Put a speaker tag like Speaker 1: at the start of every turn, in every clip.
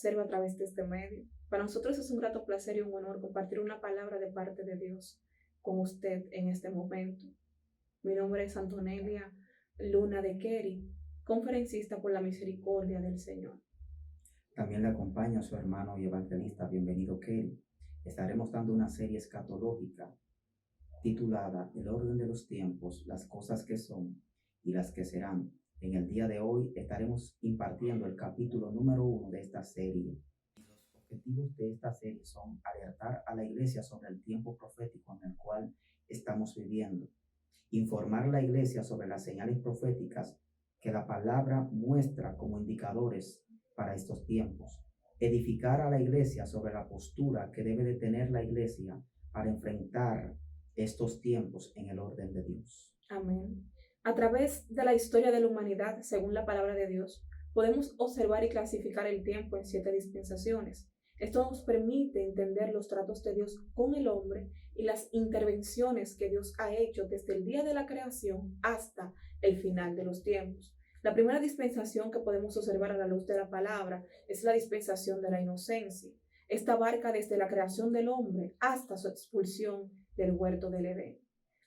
Speaker 1: observa a través de este medio. Para nosotros es un grato placer y un honor compartir una palabra de parte de Dios con usted en este momento. Mi nombre es Antonelia Luna de Kerry, conferencista por la misericordia del Señor.
Speaker 2: También le acompaña su hermano y evangelista, bienvenido Kerry. Estaremos dando una serie escatológica titulada El orden de los tiempos, las cosas que son y las que serán. En el día de hoy estaremos impartiendo el capítulo número 1 de esta serie. Los objetivos de esta serie son alertar a la iglesia sobre el tiempo profético en el cual estamos viviendo, informar a la iglesia sobre las señales proféticas que la palabra muestra como indicadores para estos tiempos, edificar a la iglesia sobre la postura que debe de tener la iglesia para enfrentar estos tiempos en el orden de Dios.
Speaker 1: Amén. A través de la historia de la humanidad, según la palabra de Dios, podemos observar y clasificar el tiempo en 7 dispensaciones. Esto nos permite entender los tratos de Dios con el hombre y las intervenciones que Dios ha hecho desde el día de la creación hasta el final de los tiempos. La primera dispensación que podemos observar a la luz de la palabra es la dispensación de la inocencia. Esta abarca desde la creación del hombre hasta su expulsión del huerto del Edén.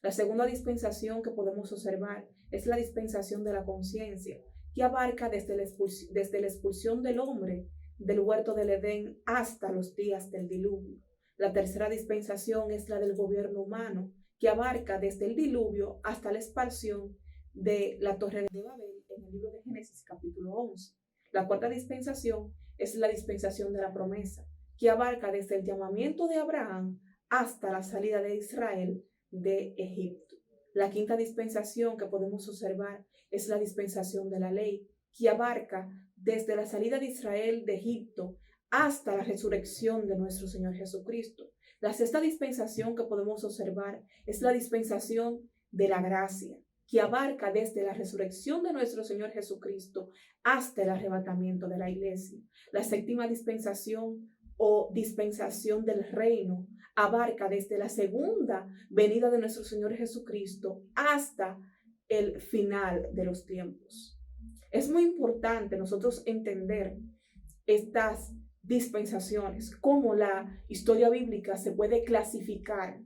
Speaker 1: La segunda dispensación que podemos observar es la dispensación de la conciencia, que abarca desde la expulsión del hombre del huerto del Edén hasta los días del diluvio. La tercera dispensación es la del gobierno humano, que abarca desde el diluvio hasta la expansión de la Torre de Babel en el libro de Génesis capítulo 11. La cuarta dispensación es la dispensación de la promesa, que abarca desde el llamamiento de Abraham hasta la salida de Israel de Egipto. La quinta dispensación que podemos observar es la dispensación de la ley, que abarca desde la salida de Israel de Egipto hasta la resurrección de nuestro Señor Jesucristo. La sexta dispensación que podemos observar es la dispensación de la gracia, que abarca desde la resurrección de nuestro Señor Jesucristo hasta el arrebatamiento de la iglesia. La séptima dispensación o dispensación del reino abarca desde la segunda venida de nuestro Señor Jesucristo hasta el final de los tiempos. Es muy importante nosotros entender estas dispensaciones, cómo la historia bíblica se puede clasificar.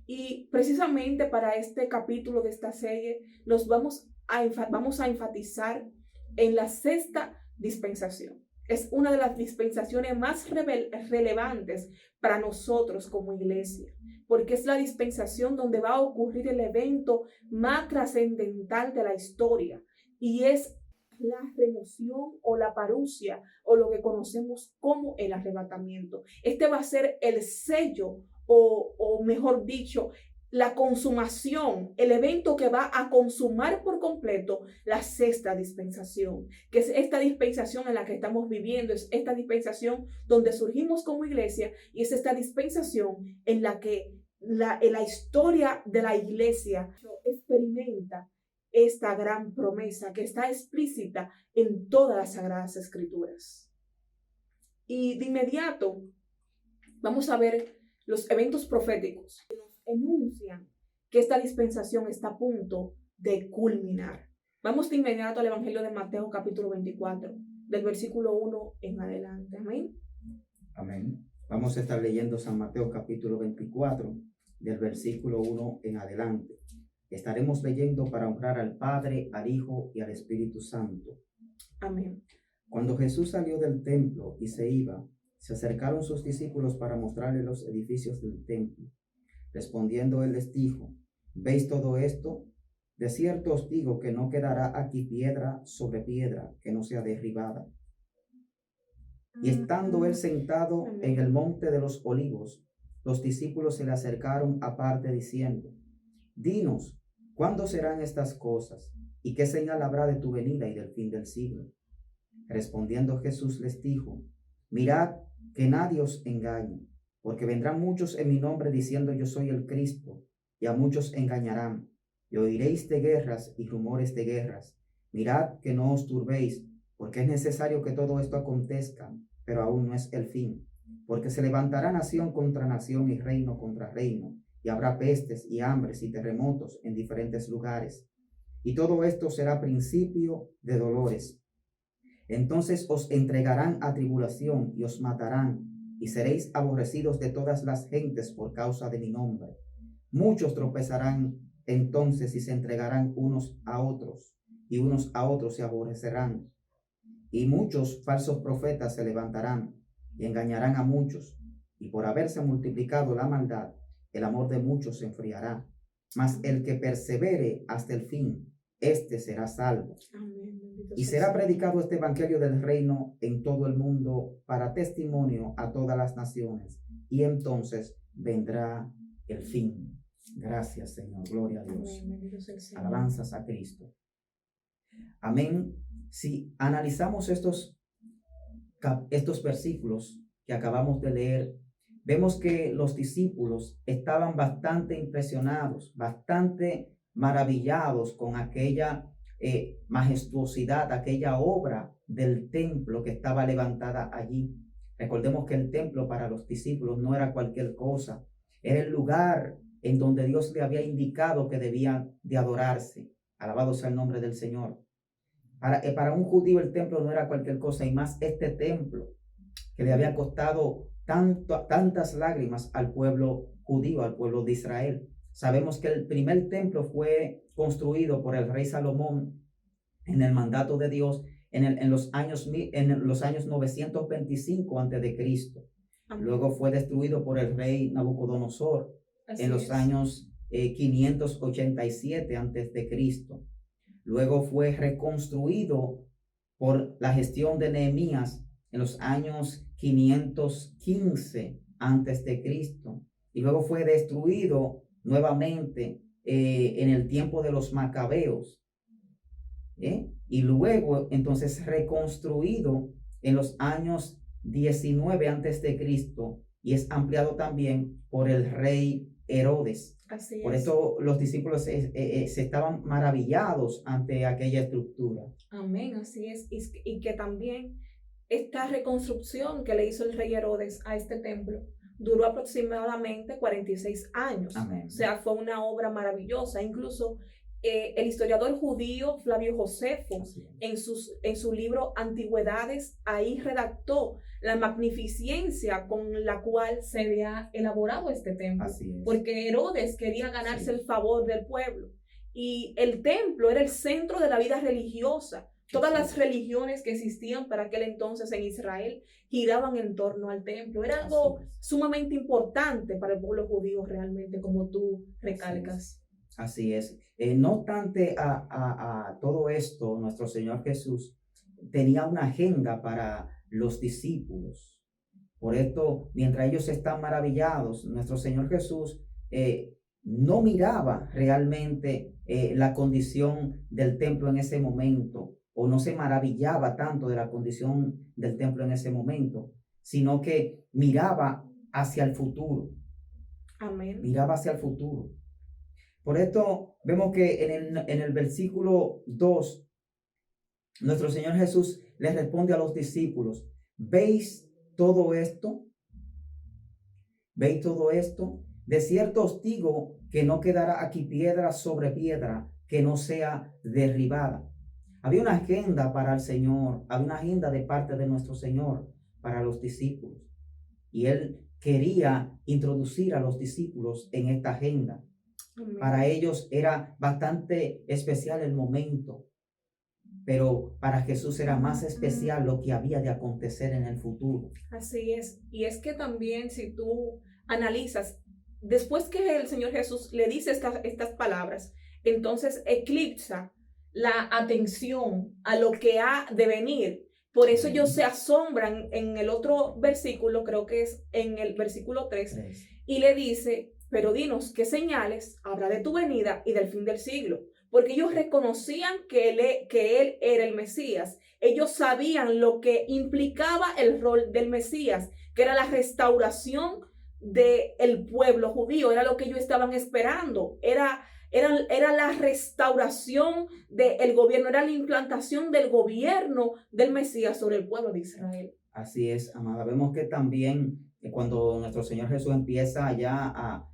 Speaker 1: Y precisamente para este capítulo de esta serie nos vamos a enfatizar en la sexta dispensación. Es una de las dispensaciones más relevantes para nosotros como iglesia, porque es la dispensación donde va a ocurrir el evento más trascendental de la historia, y es la remoción o la parusia, o lo que conocemos como el arrebatamiento. Este va a ser el sello, o mejor dicho, la consumación, el evento que va a consumar por completo la sexta dispensación, que es esta dispensación en la que estamos viviendo, es esta dispensación donde surgimos como iglesia, y es esta dispensación en la que la historia de la iglesia experimenta esta gran promesa que está explícita en todas las Sagradas Escrituras. Y de inmediato vamos a ver los eventos proféticos que nos enuncian que esta dispensación está a punto de culminar. Vamos de inmediato al Evangelio de Mateo capítulo 24, del versículo 1 en adelante. Amén.
Speaker 2: Amén. Vamos a estar leyendo San Mateo capítulo 24, del versículo 1 en adelante. Estaremos leyendo para honrar al Padre, al Hijo y al Espíritu Santo.
Speaker 1: Amén.
Speaker 2: Cuando Jesús salió del templo y se iba, se acercaron sus discípulos para mostrarle los edificios del templo. Respondiendo él les dijo: ¿Veis todo esto? De cierto os digo que no quedará aquí piedra sobre piedra que no sea derribada. Y estando él sentado en el monte de los olivos, los discípulos se le acercaron aparte diciendo: Dinos, ¿cuándo serán estas cosas? ¿Y qué señal habrá de tu venida y del fin del siglo? Respondiendo Jesús les dijo: Mirad que nadie os engañe, porque vendrán muchos en mi nombre diciendo yo soy el Cristo, y a muchos engañarán, y oiréis de guerras y rumores de guerras. Mirad que no os turbéis, porque es necesario que todo esto acontezca, pero aún no es el fin, porque se levantará nación contra nación y reino contra reino, y habrá pestes y hambres y terremotos en diferentes lugares. Y todo esto será principio de dolores. Entonces os entregarán a tribulación y os matarán, y seréis aborrecidos de todas las gentes por causa de mi nombre. Muchos tropezarán entonces y se entregarán unos a otros, y unos a otros se aborrecerán. Y muchos falsos profetas se levantarán y engañarán a muchos, y por haberse multiplicado la maldad, el amor de muchos se enfriará. Mas el que persevere hasta el fin, éste será salvo.
Speaker 1: Amén.
Speaker 2: Y será predicado este evangelio del reino en todo el mundo para testimonio a todas las naciones, y entonces vendrá el fin. Gracias, Señor. Gloria a Dios.
Speaker 1: Amén. Bendito sea el Señor.
Speaker 2: Alabanzas a Cristo. Amén. Si analizamos estos versículos que acabamos de leer, vemos que los discípulos estaban bastante impresionados, bastante maravillados con aquella majestuosidad, aquella obra del templo que estaba levantada allí. Recordemos que el templo para los discípulos no era cualquier cosa, era el lugar en donde Dios le había indicado que debían de adorarse. Alabado sea el nombre del Señor. Para un judío el templo no era cualquier cosa, y más este templo que le había costado tantas lágrimas al pueblo judío, al pueblo de Israel. Sabemos que el primer templo fue construido por el rey Salomón en el mandato de Dios en los años 925 antes de Cristo. Luego fue destruido por el rey Nabucodonosor en los años 587 antes de Cristo. Luego fue reconstruido por la gestión de Nehemías en los años 515 antes de Cristo. Y luego fue destruido nuevamente en el tiempo de los macabeos. Y luego entonces reconstruido en los años 19 antes de Cristo, y es ampliado también por el rey Herodes. Por eso los discípulos se estaban maravillados ante aquella estructura.
Speaker 1: Amén, así es. Y que también esta reconstrucción que le hizo el rey Herodes a este templo duró aproximadamente 46 años.
Speaker 2: Amén.
Speaker 1: O sea, fue una obra maravillosa. Incluso el historiador judío Flavio Josefo, en su libro Antigüedades, ahí redactó la magnificencia con la cual se había elaborado este templo. Porque Herodes quería ganarse el favor del pueblo. Y el templo era el centro de la vida religiosa. Todas las religiones que existían para aquel entonces en Israel giraban en torno al templo. Era algo sumamente importante para el pueblo judío realmente, como tú recalcas.
Speaker 2: Así es. No obstante a todo esto, nuestro Señor Jesús tenía una agenda para los discípulos. Por esto, mientras ellos están maravillados, nuestro Señor Jesús no miraba realmente la condición del templo en ese momento, o no se maravillaba tanto de la condición del templo en ese momento, sino que miraba hacia el futuro.
Speaker 1: Amén.
Speaker 2: Miraba hacia el futuro. Por esto vemos que en el versículo 2, nuestro Señor Jesús les responde a los discípulos: ¿veis todo esto? ¿Veis todo esto? De cierto os digo que no quedará aquí piedra sobre piedra que no sea derribada. Había una agenda para el Señor, había una agenda de parte de nuestro Señor para los discípulos. Y Él quería introducir a los discípulos en esta agenda.
Speaker 1: Amén.
Speaker 2: Para ellos era bastante especial el momento, pero para Jesús era más especial lo que había de acontecer en el futuro.
Speaker 1: Así es. Y es que también, si tú analizas, después que el Señor Jesús le dice estas palabras, entonces eclipsa la atención a lo que ha de venir. Por eso ellos se asombran en el otro versículo, creo que es en el versículo 3, y le dice: pero dinos qué señales habrá de tu venida y del fin del siglo. Porque ellos reconocían que él era el Mesías. Ellos sabían lo que implicaba el rol del Mesías, que era la restauración del pueblo judío. Era lo que ellos estaban esperando. Era la restauración del gobierno, era la implantación del gobierno del Mesías sobre el pueblo de Israel.
Speaker 2: Así es, amada. Vemos que también cuando nuestro Señor Jesús empieza ya a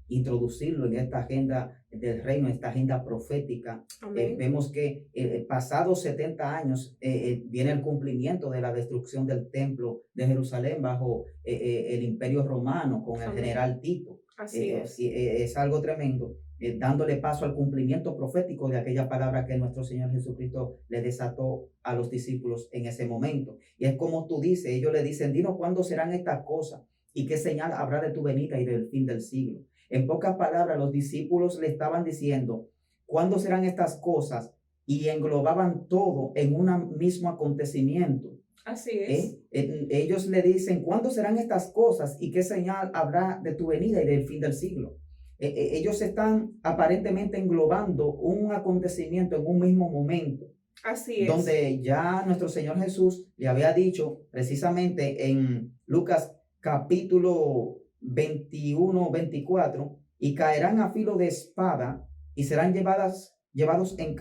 Speaker 2: introducirlo en esta agenda del reino, esta agenda profética. Vemos que pasados 70 años viene el cumplimiento de la destrucción del templo de Jerusalén bajo el imperio romano con el general Tito.
Speaker 1: Así
Speaker 2: es algo tremendo, dándole paso al cumplimiento profético de aquella palabra que nuestro Señor Jesucristo le desató a los discípulos en ese momento. Y es como tú dices, ellos le dicen, dinos cuándo serán estas cosas y qué señal habrá de tu venida y del fin del siglo. En pocas palabras, los discípulos le estaban diciendo, ¿cuándo serán estas cosas? Y englobaban todo en un mismo acontecimiento.
Speaker 1: Así es.
Speaker 2: Ellos le dicen, ¿cuándo serán estas cosas? ¿Y qué señal habrá de tu venida y del fin del siglo? Ellos están aparentemente englobando un acontecimiento en un mismo momento.
Speaker 1: Así es.
Speaker 2: Donde ya nuestro Señor Jesús le había dicho precisamente en Lucas capítulo 21, 24, y caerán a filo de espada y serán llevados en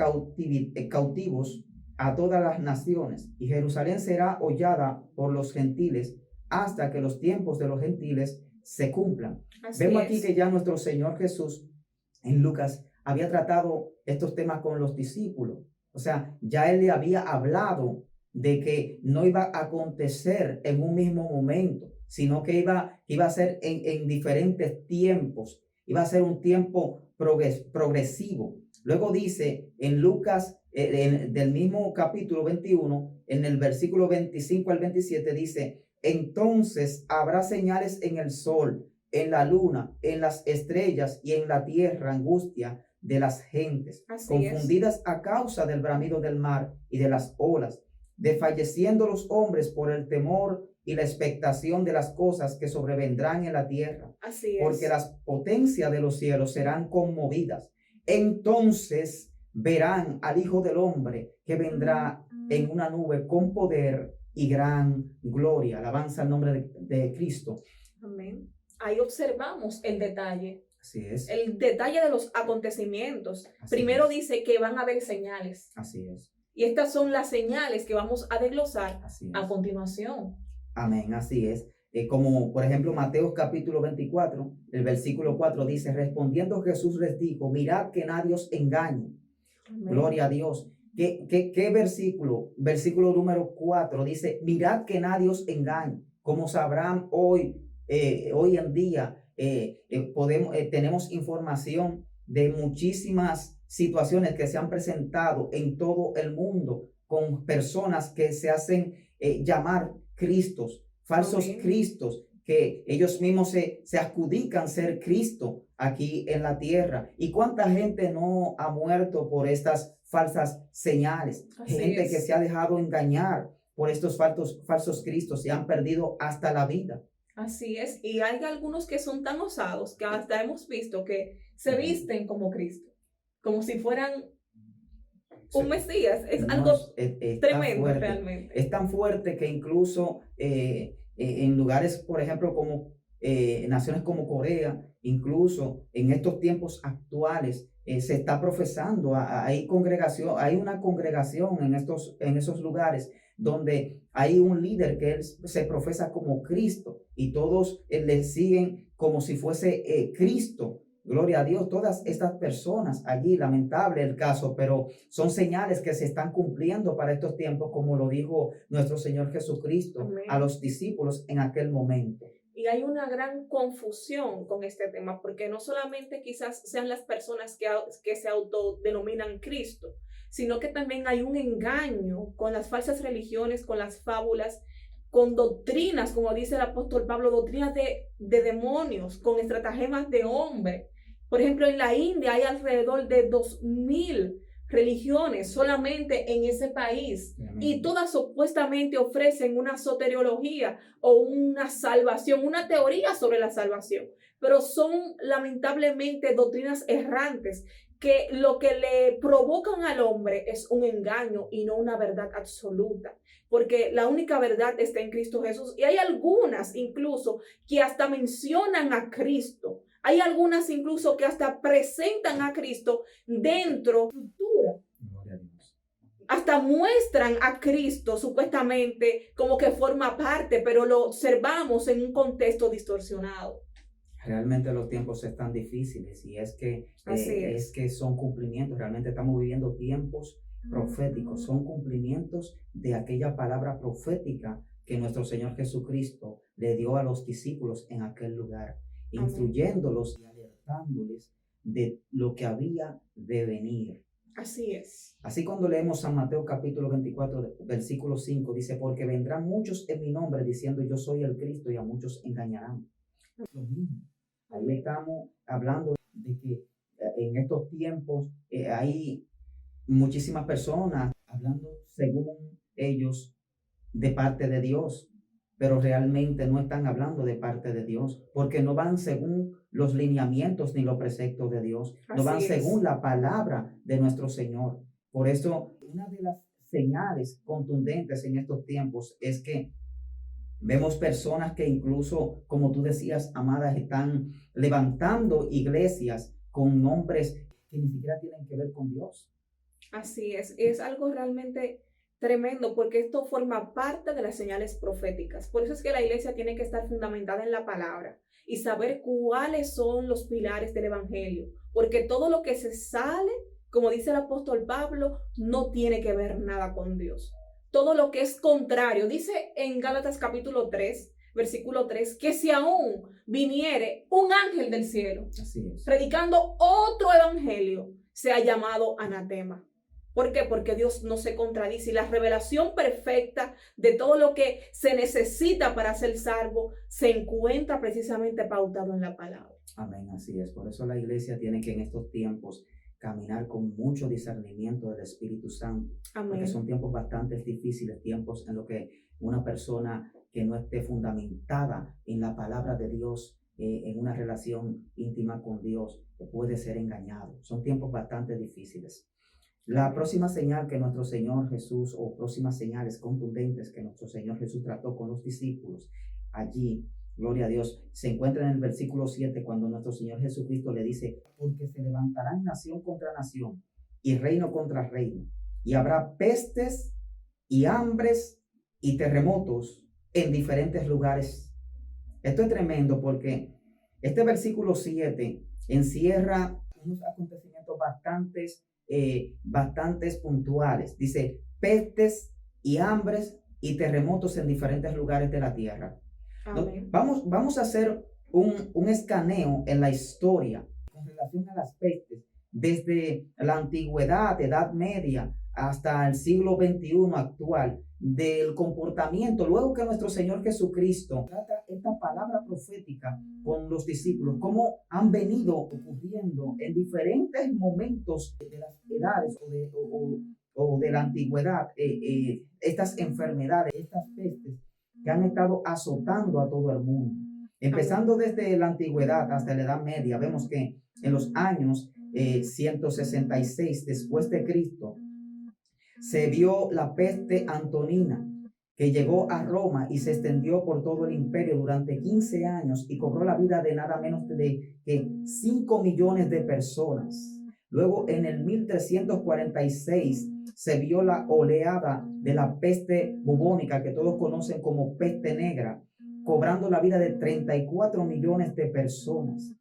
Speaker 2: cautivos a todas las naciones, y Jerusalén será hollada por los gentiles hasta que los tiempos de los gentiles se cumplan. Vemos aquí que ya nuestro Señor Jesús en Lucas había tratado estos temas con los discípulos. O sea, ya él le había hablado de que no iba a acontecer en un mismo momento, sino que iba a ser en diferentes tiempos. Iba a ser un tiempo progresivo. Luego dice en Lucas, del mismo capítulo 21, en el versículo 25 al 27, dice, entonces habrá señales en el sol, en la luna, en las estrellas y en la tierra angustia de las gentes, confundidas a causa del bramido del mar y de las olas, desfalleciendo los hombres por el temor y la expectación de las cosas que sobrevendrán en la tierra, porque las potencias de los cielos serán conmovidas. Entonces verán al Hijo del Hombre que vendrá en una nube con poder y gran gloria. Alabanza al nombre de Cristo.
Speaker 1: Amén. Ahí observamos el detalle.
Speaker 2: Así es.
Speaker 1: El detalle de los acontecimientos.
Speaker 2: Así
Speaker 1: Primero
Speaker 2: es.
Speaker 1: Dice que van a haber señales.
Speaker 2: Así es.
Speaker 1: Y estas son las señales que vamos a desglosar a continuación.
Speaker 2: Amén, así es. Como por ejemplo Mateo capítulo 24, el versículo 4 dice, respondiendo Jesús les dijo, mirad que nadie os engañe. Amén. Gloria a Dios. ¿Qué versículo? Versículo número 4 dice, mirad que nadie os engañe. Como sabrán hoy en día, tenemos información de muchísimas situaciones que se han presentado en todo el mundo con personas que se hacen llamar Cristos, falsos Cristos, que ellos mismos se adjudican ser Cristo aquí en la tierra. ¿Y cuánta gente no ha muerto por estas falsas señales? Gente que se ha dejado engañar por estos falsos Cristos y han perdido hasta la vida.
Speaker 1: Así es, y hay algunos que son tan osados que hasta hemos visto que se visten como Cristo, como si fueran un Mesías. Es algo tremendo
Speaker 2: fuerte,
Speaker 1: realmente.
Speaker 2: Es tan fuerte que incluso en lugares, por ejemplo, como naciones como Corea, incluso en estos tiempos actuales, se está profesando, hay una congregación en esos lugares donde hay un líder que él se profesa como Cristo y todos le siguen como si fuese Cristo. Gloria a Dios, todas estas personas allí, lamentable el caso, pero son señales que se están cumpliendo para estos tiempos, como lo dijo nuestro Señor Jesucristo. Amén. A los discípulos en aquel momento.
Speaker 1: Y hay una gran confusión con este tema, porque no solamente quizás sean las personas que se autodenominan Cristo, sino que también hay un engaño con las falsas religiones, con las fábulas, con doctrinas, como dice el apóstol Pablo, doctrinas de demonios, con estratagemas de hombre. Por ejemplo, en la India hay alrededor de 2,000 religiones solamente en ese país. Amén. Y todas supuestamente ofrecen una soteriología o una salvación, una teoría sobre la salvación. Pero son lamentablemente doctrinas errantes que lo que le provocan al hombre es un engaño y no una verdad absoluta. Porque la única verdad está en Cristo Jesús. Y hay algunas incluso que hasta mencionan a Cristo. Hay algunas incluso que hasta presentan a Cristo dentro de la cultura. Hasta muestran a Cristo supuestamente como que forma parte, pero lo observamos en un contexto distorsionado.
Speaker 2: Realmente los tiempos están difíciles y
Speaker 1: Así
Speaker 2: es
Speaker 1: es.
Speaker 2: que son cumplimientos. Realmente estamos viviendo tiempos proféticos, son cumplimientos de aquella palabra profética que nuestro Señor Jesucristo le dio a los discípulos en aquel lugar,
Speaker 1: Amén.
Speaker 2: instruyéndolos y alertándoles de lo que había de venir.
Speaker 1: Así es.
Speaker 2: Así cuando leemos San Mateo capítulo 24, versículo 5, dice, porque vendrán muchos en mi nombre diciendo yo soy el Cristo y a muchos engañarán. Lo mismo. Ahí
Speaker 1: Amén.
Speaker 2: estamos hablando de que en estos tiempos hay muchísimas personas hablando según ellos de parte de Dios, pero realmente no están hablando de parte de Dios, porque no van según los lineamientos ni los preceptos de Dios, no van
Speaker 1: Así
Speaker 2: según
Speaker 1: es.
Speaker 2: la palabra de nuestro Señor. Por eso, una de las señales contundentes en estos tiempos es que vemos personas que incluso, como tú decías, amadas, están levantando iglesias con nombres que ni siquiera tienen que ver con Dios.
Speaker 1: Así es. Es algo realmente tremendo porque esto forma parte de las señales proféticas. Por eso es que la iglesia tiene que estar fundamentada en la palabra y saber cuáles son los pilares del evangelio, porque todo lo que se sale, como dice el apóstol Pablo, no tiene que ver nada con Dios. Todo lo que es contrario, dice en Gálatas capítulo 3, versículo 3, que si aún viniere un ángel del cielo
Speaker 2: Así es.
Speaker 1: predicando otro evangelio, sea llamado anatema. ¿Por qué? Porque Dios no se contradice y la revelación perfecta de todo lo que se necesita para ser salvo se encuentra precisamente pautado en la palabra.
Speaker 2: Amén, así es. Por eso la iglesia tiene que en estos tiempos caminar con mucho discernimiento del Espíritu Santo, porque son
Speaker 1: Amén.
Speaker 2: tiempos bastante difíciles, tiempos en los que una persona que no esté fundamentada en la palabra de Dios, en una relación íntima con Dios, puede ser engañado. Son tiempos bastante difíciles. La
Speaker 1: Amén.
Speaker 2: próxima señal que nuestro Señor Jesús, o próximas señales contundentes que nuestro Señor Jesús trató con los discípulos, allí, gloria a Dios, se encuentra en el versículo 7 cuando nuestro Señor Jesucristo le dice, porque se levantarán nación contra nación y reino contra reino, y habrá pestes y hambres y terremotos en diferentes lugares. Esto es tremendo porque este versículo 7 encierra unos acontecimientos bastantes puntuales. Dice, pestes y hambres y terremotos en diferentes lugares de la tierra.
Speaker 1: Amén.
Speaker 2: Vamos a hacer un escaneo en la historia con relación a las pestes, desde la antigüedad, Edad Media, hasta el siglo XXI actual, del comportamiento, luego que nuestro Señor Jesucristo trata esta palabra profética con los discípulos, cómo han venido ocurriendo en diferentes momentos de las edades o de la antigüedad, estas enfermedades, estas pestes que han estado azotando a todo el mundo. Empezando desde la antigüedad hasta la Edad Media, vemos que en los años 166 después de Cristo, se vio la peste antonina que llegó a Roma y se extendió por todo el imperio durante 15 años y cobró la vida de nada menos de que 5 millones de personas. Luego en el 1346 se vio la oleada de la peste bubónica que todos conocen como peste negra, cobrando la vida de 34 millones de personas.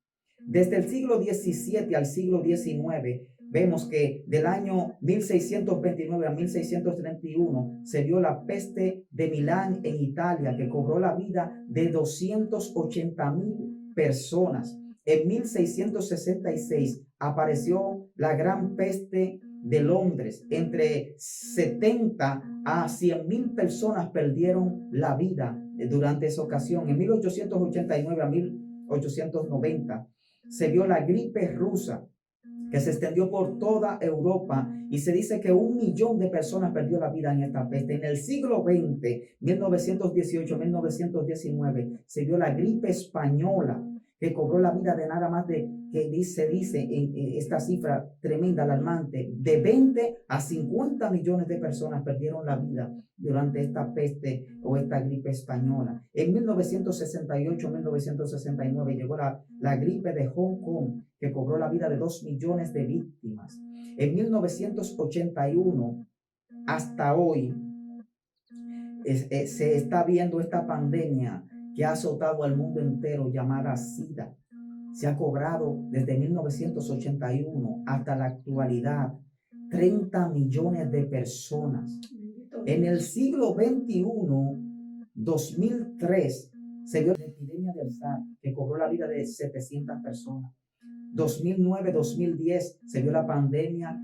Speaker 2: Desde el siglo XVII al siglo XIX, vemos que del año 1629 a 1631 se vio la peste de Milán en Italia, que cobró la vida de 280,000 personas. En 1666 apareció la gran peste de Londres. Entre 70 a 100,000 personas perdieron la vida durante esa ocasión. En 1889 a 1890 se vio la gripe rusa, que se extendió por toda Europa y se dice que 1 millón de personas perdió la vida en esta peste. En el siglo XX, 1918-1919, se vio la gripe española, que cobró la vida de nada más de, se dice en esta cifra tremenda, alarmante, de 20 a 50 millones de personas perdieron la vida durante esta peste o esta gripe española. En 1968-1969 llegó la gripe de Hong Kong, que cobró la vida de 2 millones de víctimas. En 1981 hasta hoy se está viendo esta pandemia que ha azotado al mundo entero llamada SIDA. se ha cobrado desde 1981 hasta la actualidad 30 millones de personas. En el siglo XXI, 2003, se vio la epidemia del SARS, que cobró la vida de 700 personas. 2009-2010 se vio la pandemia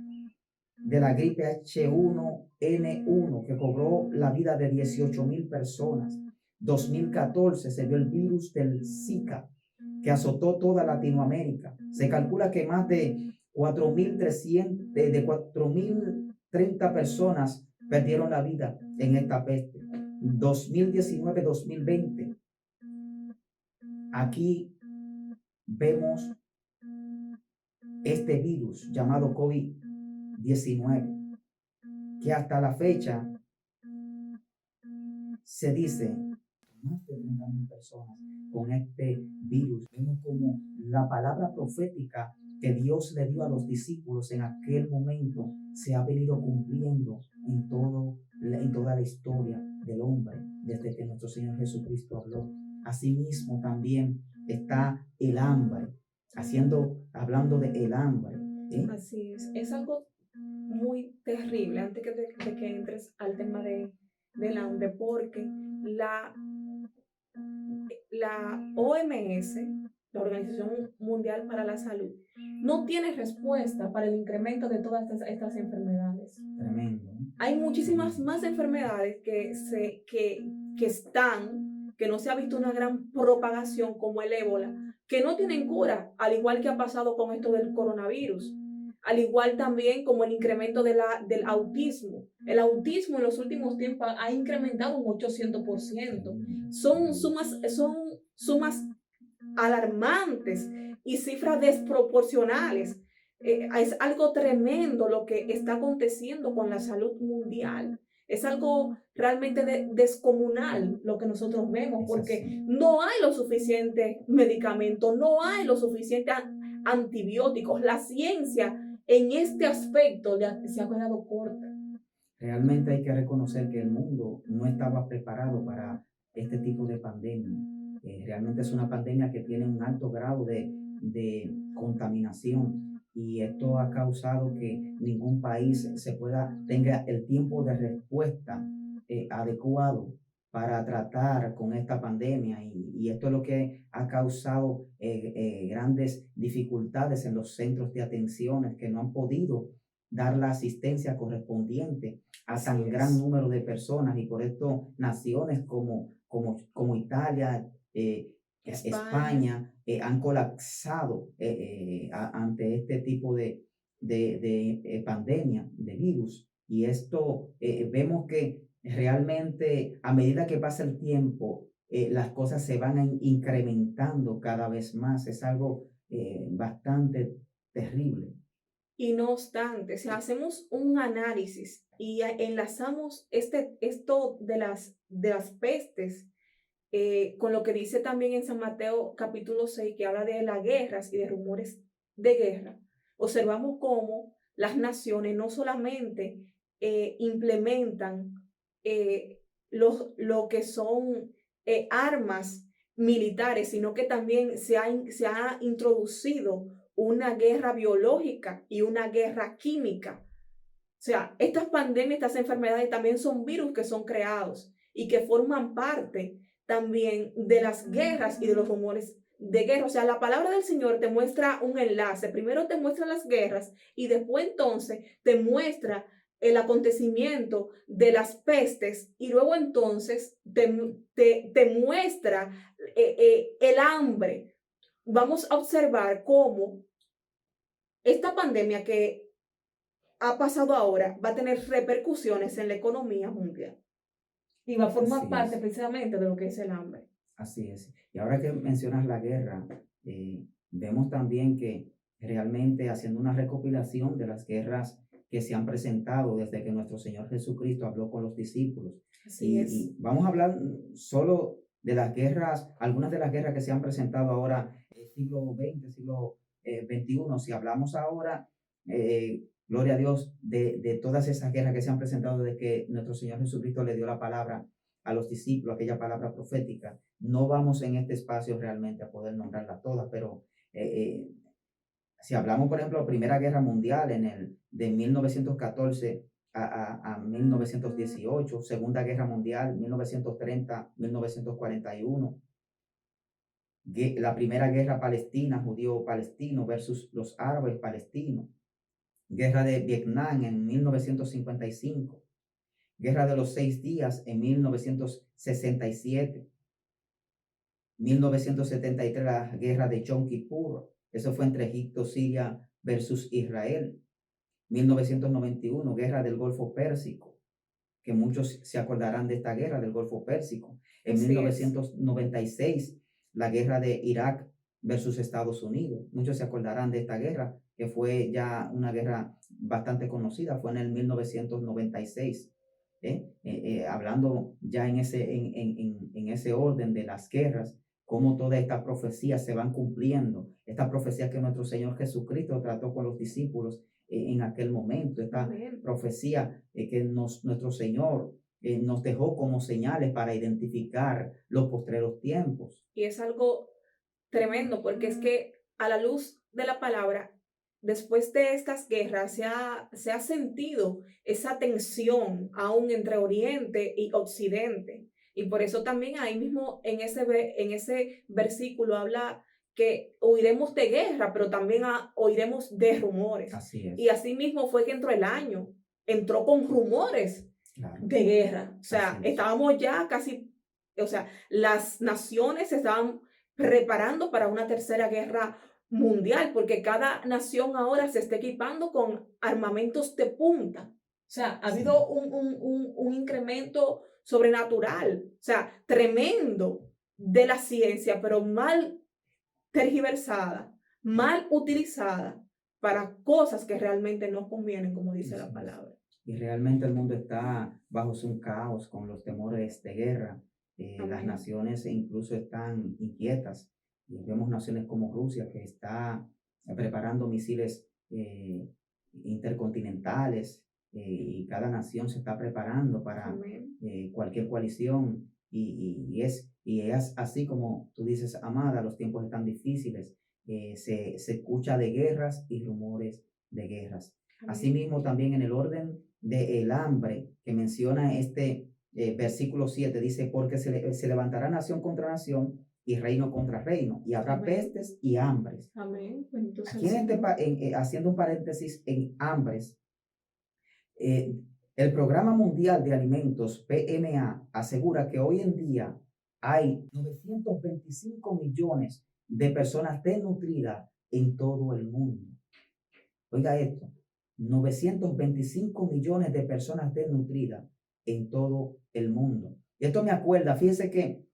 Speaker 2: de la gripe H1N1, que cobró la vida de 18,000 personas. 2014 se vio el virus del Zika, que azotó toda Latinoamérica. Se calcula que más de 4,030 personas perdieron la vida en esta peste. 2019-2020. Aquí vemos este virus llamado COVID-19, que hasta la fecha se dice más de 30,000 personas con este virus. Vemos como la palabra profética que Dios le dio a los discípulos en aquel momento se ha venido cumpliendo en toda la historia del hombre, desde que nuestro Señor Jesucristo habló. Asimismo también está el hambre, hablando de el hambre.
Speaker 1: Así es algo muy terrible antes de que entres al tema del hambre, porque la OMS, la Organización Mundial para la Salud, no tiene respuesta para el incremento de todas estas enfermedades.
Speaker 2: Tremendo.
Speaker 1: Hay muchísimas más enfermedades que no se ha visto una gran propagación, como el ébola, que no tienen cura, al igual que ha pasado con esto del coronavirus. Al igual también como el incremento del autismo. El autismo en los últimos tiempos ha incrementado un 800%. Son sumas alarmantes y cifras desproporcionales. Es algo tremendo lo que está aconteciendo con la salud mundial. Es algo realmente descomunal lo que nosotros vemos, porque no hay lo suficiente medicamento, no hay lo suficiente antibióticos. La ciencia en este aspecto se ha quedado corta.
Speaker 2: Realmente hay que reconocer que el mundo no estaba preparado para este tipo de pandemia. Realmente es una pandemia que tiene un alto grado de contaminación, y esto ha causado que ningún país tenga el tiempo de respuesta adecuado para tratar con esta pandemia, y esto es lo que ha causado grandes dificultades en los centros de atenciones, que no han podido dar la asistencia correspondiente a tan gran número de personas, y por esto naciones como Italia, España han colapsado ante este tipo de pandemia, de virus. Y esto vemos que realmente a medida que pasa el tiempo, las cosas se van incrementando cada vez más. Es algo bastante terrible.
Speaker 1: Y no obstante, si hacemos un análisis y enlazamos esto de las pestes con lo que dice también en San Mateo capítulo 6, que habla de las guerras y de rumores de guerra, observamos cómo las naciones no solamente implementan lo que son armas militares, sino que también se ha introducido una guerra biológica y una guerra química. O sea, estas pandemias, estas enfermedades también son virus que son creados y que forman parte también de las guerras y de los rumores de guerra. O sea, la palabra del Señor te muestra un enlace. Primero te muestra las guerras y después entonces te muestra el acontecimiento de las pestes, y luego entonces te muestra el hambre. Vamos a observar cómo esta pandemia que ha pasado ahora va a tener repercusiones en la economía mundial y va a formar parte precisamente de lo que es el hambre.
Speaker 2: Así es. Y ahora que mencionas la guerra, vemos también que realmente, haciendo una recopilación de las guerras que se han presentado desde que nuestro Señor Jesucristo habló con los discípulos. Y vamos a hablar solo de las guerras, algunas de las guerras que se han presentado ahora, siglo XX, siglo XXI. Si hablamos ahora, gloria a Dios, de todas esas guerras que se han presentado desde que nuestro Señor Jesucristo le dio la palabra a los discípulos, aquella palabra profética. No vamos en este espacio realmente a poder nombrarlas todas, pero Si hablamos, por ejemplo, de la Primera Guerra Mundial de 1914 a 1918, Segunda Guerra Mundial, 1930-1941, la Primera Guerra Palestina, judío-palestino versus los árabes palestinos, Guerra de Vietnam en 1955, Guerra de los 6 días en 1967, 1973 la Guerra de Yom Kippur, eso fue entre Egipto, Siria versus Israel, 1991, Guerra del Golfo Pérsico, que muchos se acordarán de esta guerra del Golfo Pérsico, en 1996 la Guerra de Irak versus Estados Unidos, muchos se acordarán de esta guerra, que fue ya una guerra bastante conocida, fue en el 1996. Hablando ya en ese orden de las guerras, cómo todas estas profecías se van cumpliendo, esta profecía que nuestro Señor Jesucristo trató con los discípulos en aquel momento, esta profecía que nuestro Señor nos dejó como señales para identificar los postreros tiempos.
Speaker 1: Y es algo tremendo, porque es que a la luz de la palabra, después de estas guerras se ha sentido esa tensión aún entre Oriente y Occidente. Y por eso también ahí mismo en ese versículo habla que oiremos de guerra, pero también oiremos de rumores.
Speaker 2: Así es.
Speaker 1: Y así mismo fue que entró el año, entró con rumores de guerra. O sea, estábamos ya casi, o sea, las naciones se estaban preparando para una tercera guerra mundial, porque cada nación ahora se está equipando con armamentos de punta. O sea, ha habido un incremento sobrenatural, o sea, tremendo de la ciencia, pero mal tergiversada, mal utilizada para cosas que realmente no convienen, como dice la palabra.
Speaker 2: Y realmente el mundo está bajo un caos con los temores de guerra. Las naciones incluso están inquietas. Vemos naciones como Rusia que está preparando misiles intercontinentales y cada nación se está preparando para cualquier coalición y es así como tú dices, amada, los tiempos están difíciles. Se escucha de guerras y rumores de guerras. Asimismo, también en el orden del hambre que menciona versículo 7, dice, porque se levantará nación contra nación y reino contra reino, y habrá pestes y hambres.
Speaker 1: Amén.
Speaker 2: Aquí haciendo un paréntesis en hambres, el Programa Mundial de Alimentos, PMA, asegura que hoy en día hay 925 millones de personas desnutridas en todo el mundo. Oiga esto, 925 millones de personas desnutridas en todo el mundo. Y esto me acuerda, fíjese que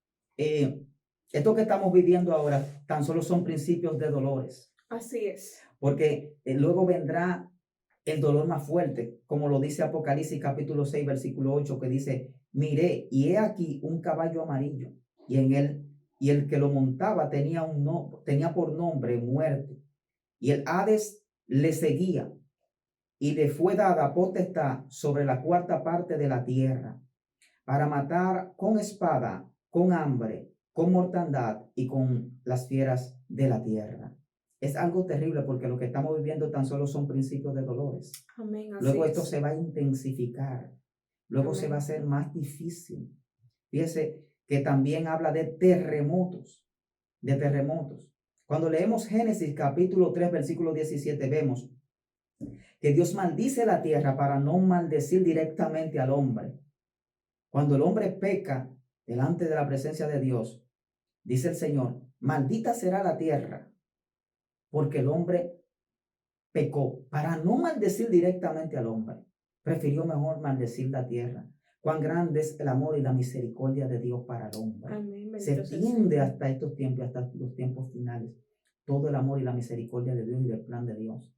Speaker 2: esto que estamos viviendo ahora tan solo son principios de dolores.
Speaker 1: Así es.
Speaker 2: Porque luego vendrá el dolor más fuerte, como lo dice Apocalipsis capítulo 6, versículo 8, que dice, miré y he aquí un caballo amarillo, y el que lo montaba tenía por nombre muerte, y el Hades le seguía, y le fue dada potestad sobre la cuarta parte de la tierra, para matar con espada, con hambre, con mortandad y con las fieras de la tierra. Es algo terrible porque lo que estamos viviendo tan solo son principios de dolores.
Speaker 1: Amén,
Speaker 2: luego esto se va a intensificar, luego
Speaker 1: Amén.
Speaker 2: Se va a hacer más difícil. Fíjese que también habla de terremotos, Cuando leemos Génesis capítulo 3, versículo 17, vemos que Dios maldice la tierra para no maldecir directamente al hombre. Cuando el hombre peca delante de la presencia de Dios, dice el Señor, maldita será la tierra, porque el hombre pecó. Para no maldecir directamente al hombre, prefirió mejor maldecir la tierra. Cuán grande es el amor y la misericordia de Dios para el hombre.
Speaker 1: Amén.
Speaker 2: Se extiende hasta estos tiempos, hasta los tiempos finales, todo el amor y la misericordia de Dios y del plan de Dios.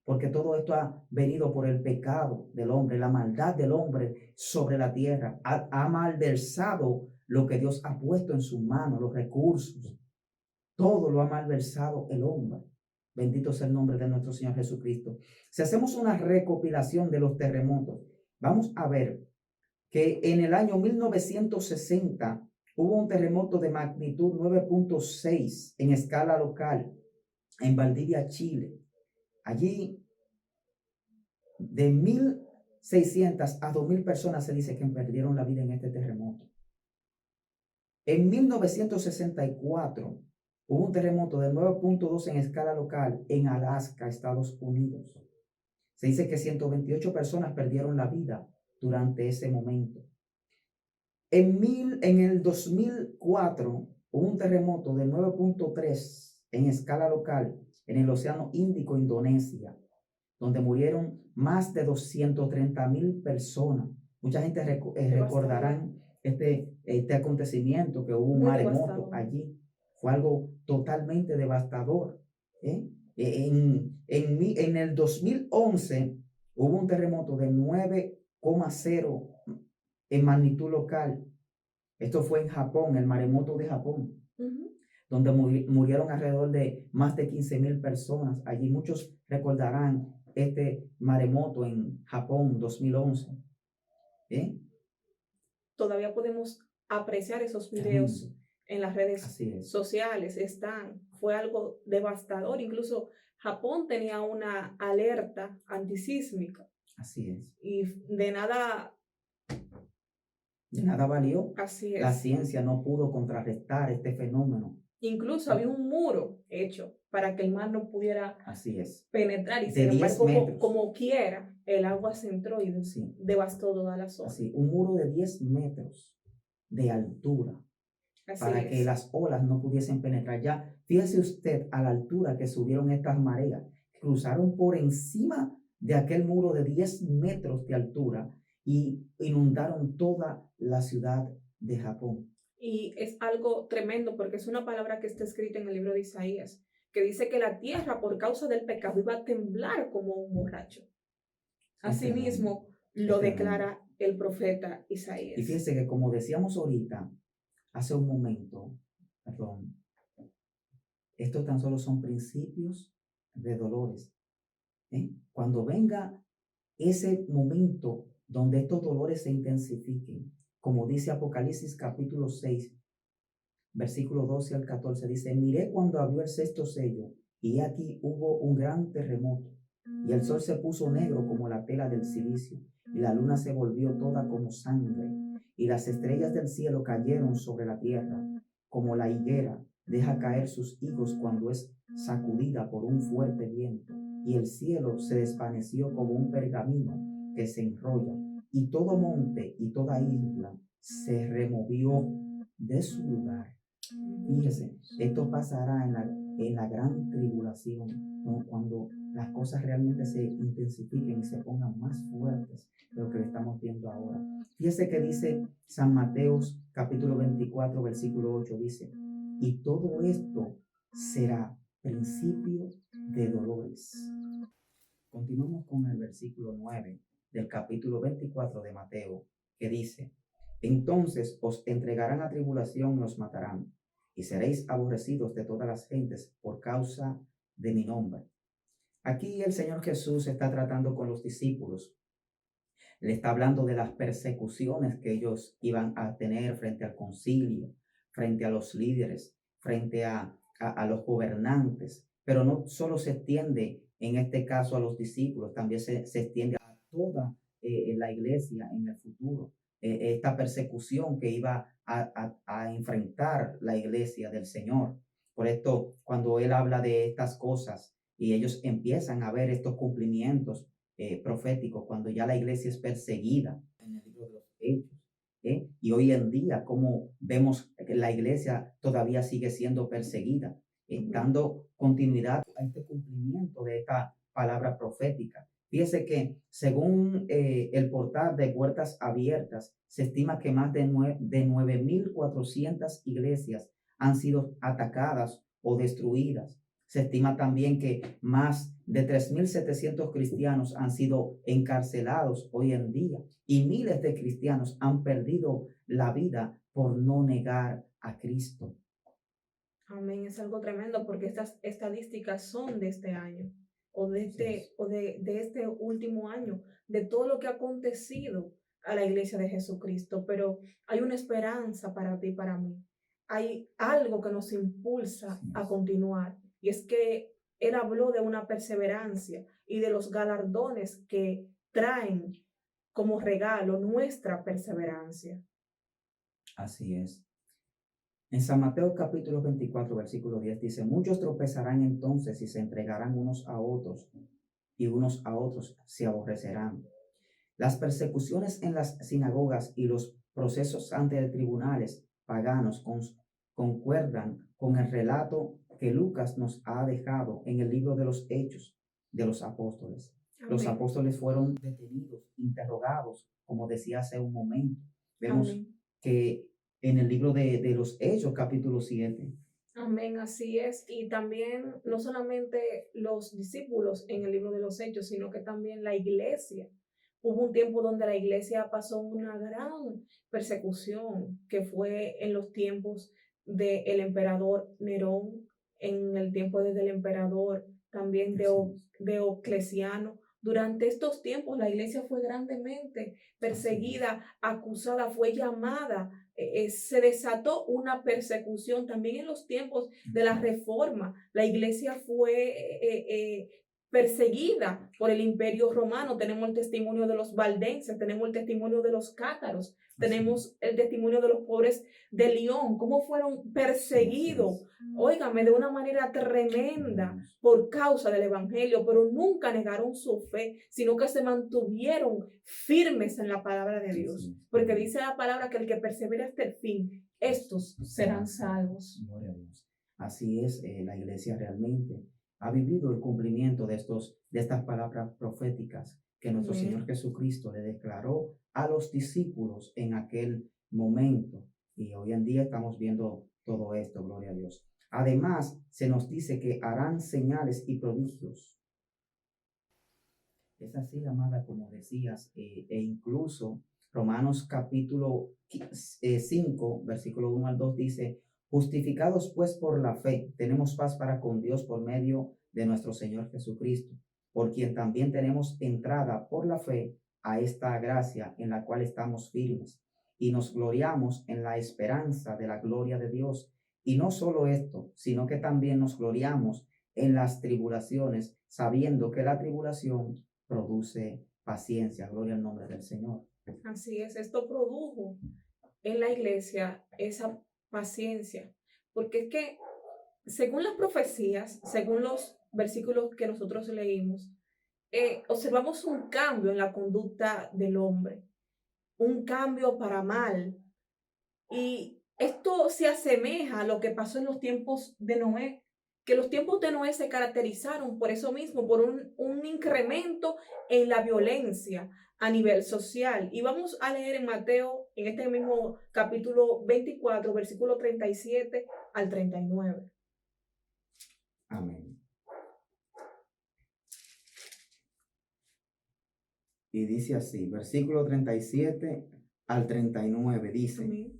Speaker 2: Porque todo esto ha venido por el pecado del hombre, la maldad del hombre sobre la tierra. Ha malversado lo que Dios ha puesto en sus manos, los recursos. Todo lo ha malversado el hombre. Bendito sea el nombre de nuestro Señor Jesucristo. Si hacemos una recopilación de los terremotos, vamos a ver que en el año 1960 hubo un terremoto de magnitud 9.6 en escala local. en Valdivia, Chile. Allí de 1.600 a 2.000 personas se dice que perdieron la vida en este terremoto. En 1964 hubo un terremoto de 9.2 en escala local en Alaska, Estados Unidos. Se dice que 128 personas perdieron la vida durante ese momento. En el 2004 hubo un terremoto de 9.3 en escala local en el Océano Índico, Indonesia, donde murieron más de 230,000 personas. Mucha gente recordarán este acontecimiento, que hubo un
Speaker 1: Muy
Speaker 2: maremoto
Speaker 1: devastador.
Speaker 2: allí. Fue algo totalmente devastador. En el 2011 hubo un terremoto de 9,0 en magnitud local. Esto fue en Japón, el maremoto de Japón, donde murieron alrededor de más de 15,000 personas. Allí muchos recordarán este maremoto en Japón 2011.
Speaker 1: Todavía podemos apreciar esos videos
Speaker 2: Tremendo.
Speaker 1: en las redes
Speaker 2: Así es.
Speaker 1: sociales. Fue algo devastador. Incluso Japón tenía una alerta antisísmica
Speaker 2: Así es.
Speaker 1: y de nada
Speaker 2: valió.
Speaker 1: Así
Speaker 2: La
Speaker 1: es.
Speaker 2: ciencia no pudo contrarrestar este fenómeno.
Speaker 1: Incluso había un muro hecho para que el mar no pudiera
Speaker 2: Así es.
Speaker 1: penetrar y
Speaker 2: De
Speaker 1: sin
Speaker 2: 10
Speaker 1: embargo,
Speaker 2: metros.
Speaker 1: como quiera, el agua se entró y
Speaker 2: Sí.
Speaker 1: devastó toda la zona.
Speaker 2: Así, un muro de 10 metros de altura para que las olas no pudiesen penetrar. Ya, fíjese usted a la altura que subieron estas mareas, cruzaron por encima de aquel muro de 10 metros de altura y inundaron toda la ciudad de Japón.
Speaker 1: Y es algo tremendo porque es una palabra que está escrita en el libro de Isaías, que dice que la tierra por causa del pecado iba a temblar como un borracho. Asimismo, lo declara el profeta Isaías.
Speaker 2: Y fíjese que, como decíamos ahorita, hace un momento, perdón, estos tan solo son principios de dolores. Cuando venga ese momento donde estos dolores se intensifiquen, como dice Apocalipsis capítulo 6, versículo 12 al 14, dice: miré cuando abrió el sexto sello, y aquí hubo un gran terremoto, y el sol se puso negro como la tela del silicio, y la luna se volvió toda como sangre, y las estrellas del cielo cayeron sobre la tierra, como la higuera deja caer sus higos cuando es sacudida por un fuerte viento, y el cielo se desvaneció como un pergamino que se enrolla, y todo monte y toda isla se removió de su lugar. Fíjese, esto pasará en la gran tribulación, ¿no? Cuando las cosas realmente se intensifiquen y se pongan más fuertes de lo que le estamos viendo ahora. Fíjese que dice San Mateos capítulo 24, versículo 8, dice: y todo esto será principio de dolores. Continuamos con el versículo 9 del capítulo 24 de Mateo, que dice: entonces os entregarán a tribulación y os matarán, y seréis aborrecidos de todas las gentes por causa de mi nombre. Aquí el Señor Jesús está tratando con los discípulos. Le está hablando de las persecuciones que ellos iban a tener frente al concilio, frente a los líderes, frente a los gobernantes. Pero no solo se extiende en este caso a los discípulos, también se extiende a toda la iglesia en el futuro. Esta persecución que iba a enfrentar la iglesia del Señor. Por esto, cuando Él habla de estas cosas y ellos empiezan a ver estos cumplimientos proféticos, cuando ya la iglesia es perseguida en el libro de los Hechos, y hoy en día, como vemos que la iglesia todavía sigue siendo perseguida, dando continuidad a este cumplimiento de esta palabra profética. Fíjese que según el portal de Puertas Abiertas, se estima que más de 9.400 iglesias han sido atacadas o destruidas. Se estima también que más de 3.700 cristianos han sido encarcelados hoy en día, y miles de cristianos han perdido la vida por no negar a Cristo.
Speaker 1: Amén, es algo tremendo porque estas estadísticas son de este año o de este último año, de todo lo que ha acontecido a la iglesia de Jesucristo. Pero hay una esperanza para ti y para mí. Hay algo que nos impulsa a continuar, y es que él habló de una perseverancia y de los galardones que traen como regalo nuestra perseverancia.
Speaker 2: Así es. En San Mateo capítulo 24, versículo 10 dice, muchos tropezarán entonces y se entregarán unos a otros y unos a otros se aborrecerán. Las persecuciones en las sinagogas y los procesos ante tribunales paganos concuerdan con el relato que Lucas nos ha dejado en el libro de los Hechos de los Apóstoles.
Speaker 1: Amén.
Speaker 2: Los apóstoles fueron detenidos, interrogados, como decía hace un momento. Vemos
Speaker 1: Amén.
Speaker 2: que en el libro de los Hechos, capítulo 7.
Speaker 1: Amén, así es. Y también no solamente los discípulos en el libro de los Hechos, sino que también la iglesia. Hubo un tiempo donde la iglesia pasó una gran persecución, que fue en los tiempos del emperador Nerón, en el tiempo del emperador también Diocleciano. Durante estos tiempos la iglesia fue grandemente perseguida, acusada, fue llamada. Se desató una persecución también en los tiempos de la Reforma. La iglesia fue perseguida por el Imperio Romano. Tenemos el testimonio de los valdenses, tenemos el testimonio de los cátaros, tenemos el testimonio de los pobres de León, cómo fueron perseguidos, óigame, de una manera tremenda por causa del evangelio, pero nunca negaron su fe, sino que se mantuvieron firmes en la palabra de Dios, porque dice la palabra que el que persevera hasta el fin, estos serán salvos.
Speaker 2: Gloria a Dios. Así es, la iglesia realmente ha vivido el cumplimiento de estas palabras proféticas que nuestro Señor Jesucristo le declaró a los discípulos en aquel momento. Y hoy en día estamos viendo todo esto, gloria a Dios. Además, se nos dice que harán señales y prodigios. Es así, amada, como decías, e incluso Romanos capítulo 5, versículo 1 al 2 dice, justificados pues por la fe, tenemos paz para con Dios por medio de nuestro Señor Jesucristo, por quien también tenemos entrada por la fe a esta gracia en la cual estamos firmes y nos gloriamos en la esperanza de la gloria de Dios. Y no solo esto, sino que también nos gloriamos en las tribulaciones, sabiendo que la tribulación produce paciencia. Gloria al nombre del Señor.
Speaker 1: Así es, esto produjo en la iglesia esa paciencia, porque es que según las profecías, según los versículos que nosotros leímos, observamos un cambio en la conducta del hombre, un cambio para mal. Y esto se asemeja a lo que pasó en los tiempos de Noé, que los tiempos de Noé se caracterizaron por eso mismo, por un incremento en la violencia a nivel social. Y vamos a leer en Mateo, en este mismo capítulo 24, versículo 37 al 39.
Speaker 2: Amén. Y dice así, versículo 37 al 39, dice,
Speaker 1: Amén.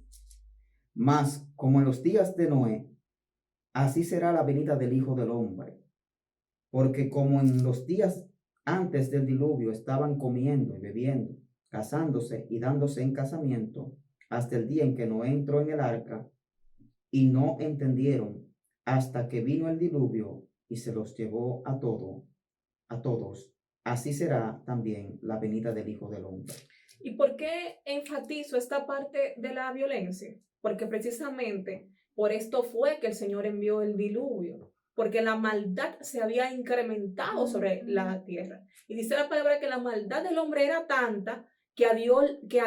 Speaker 2: Mas como en los días de Noé, así será la venida del Hijo del Hombre. Porque como en los días antes del diluvio estaban comiendo y bebiendo, casándose y dándose en casamiento, hasta el día en que Noé entró en el arca, y no entendieron hasta que vino el diluvio y se los llevó a todos. Así será también la venida del Hijo del Hombre.
Speaker 1: ¿Y por qué enfatizo esta parte de la violencia? Porque precisamente por esto fue que el Señor envió el diluvio, porque la maldad se había incrementado sobre la tierra. Y dice la palabra que la maldad del hombre era tanta que a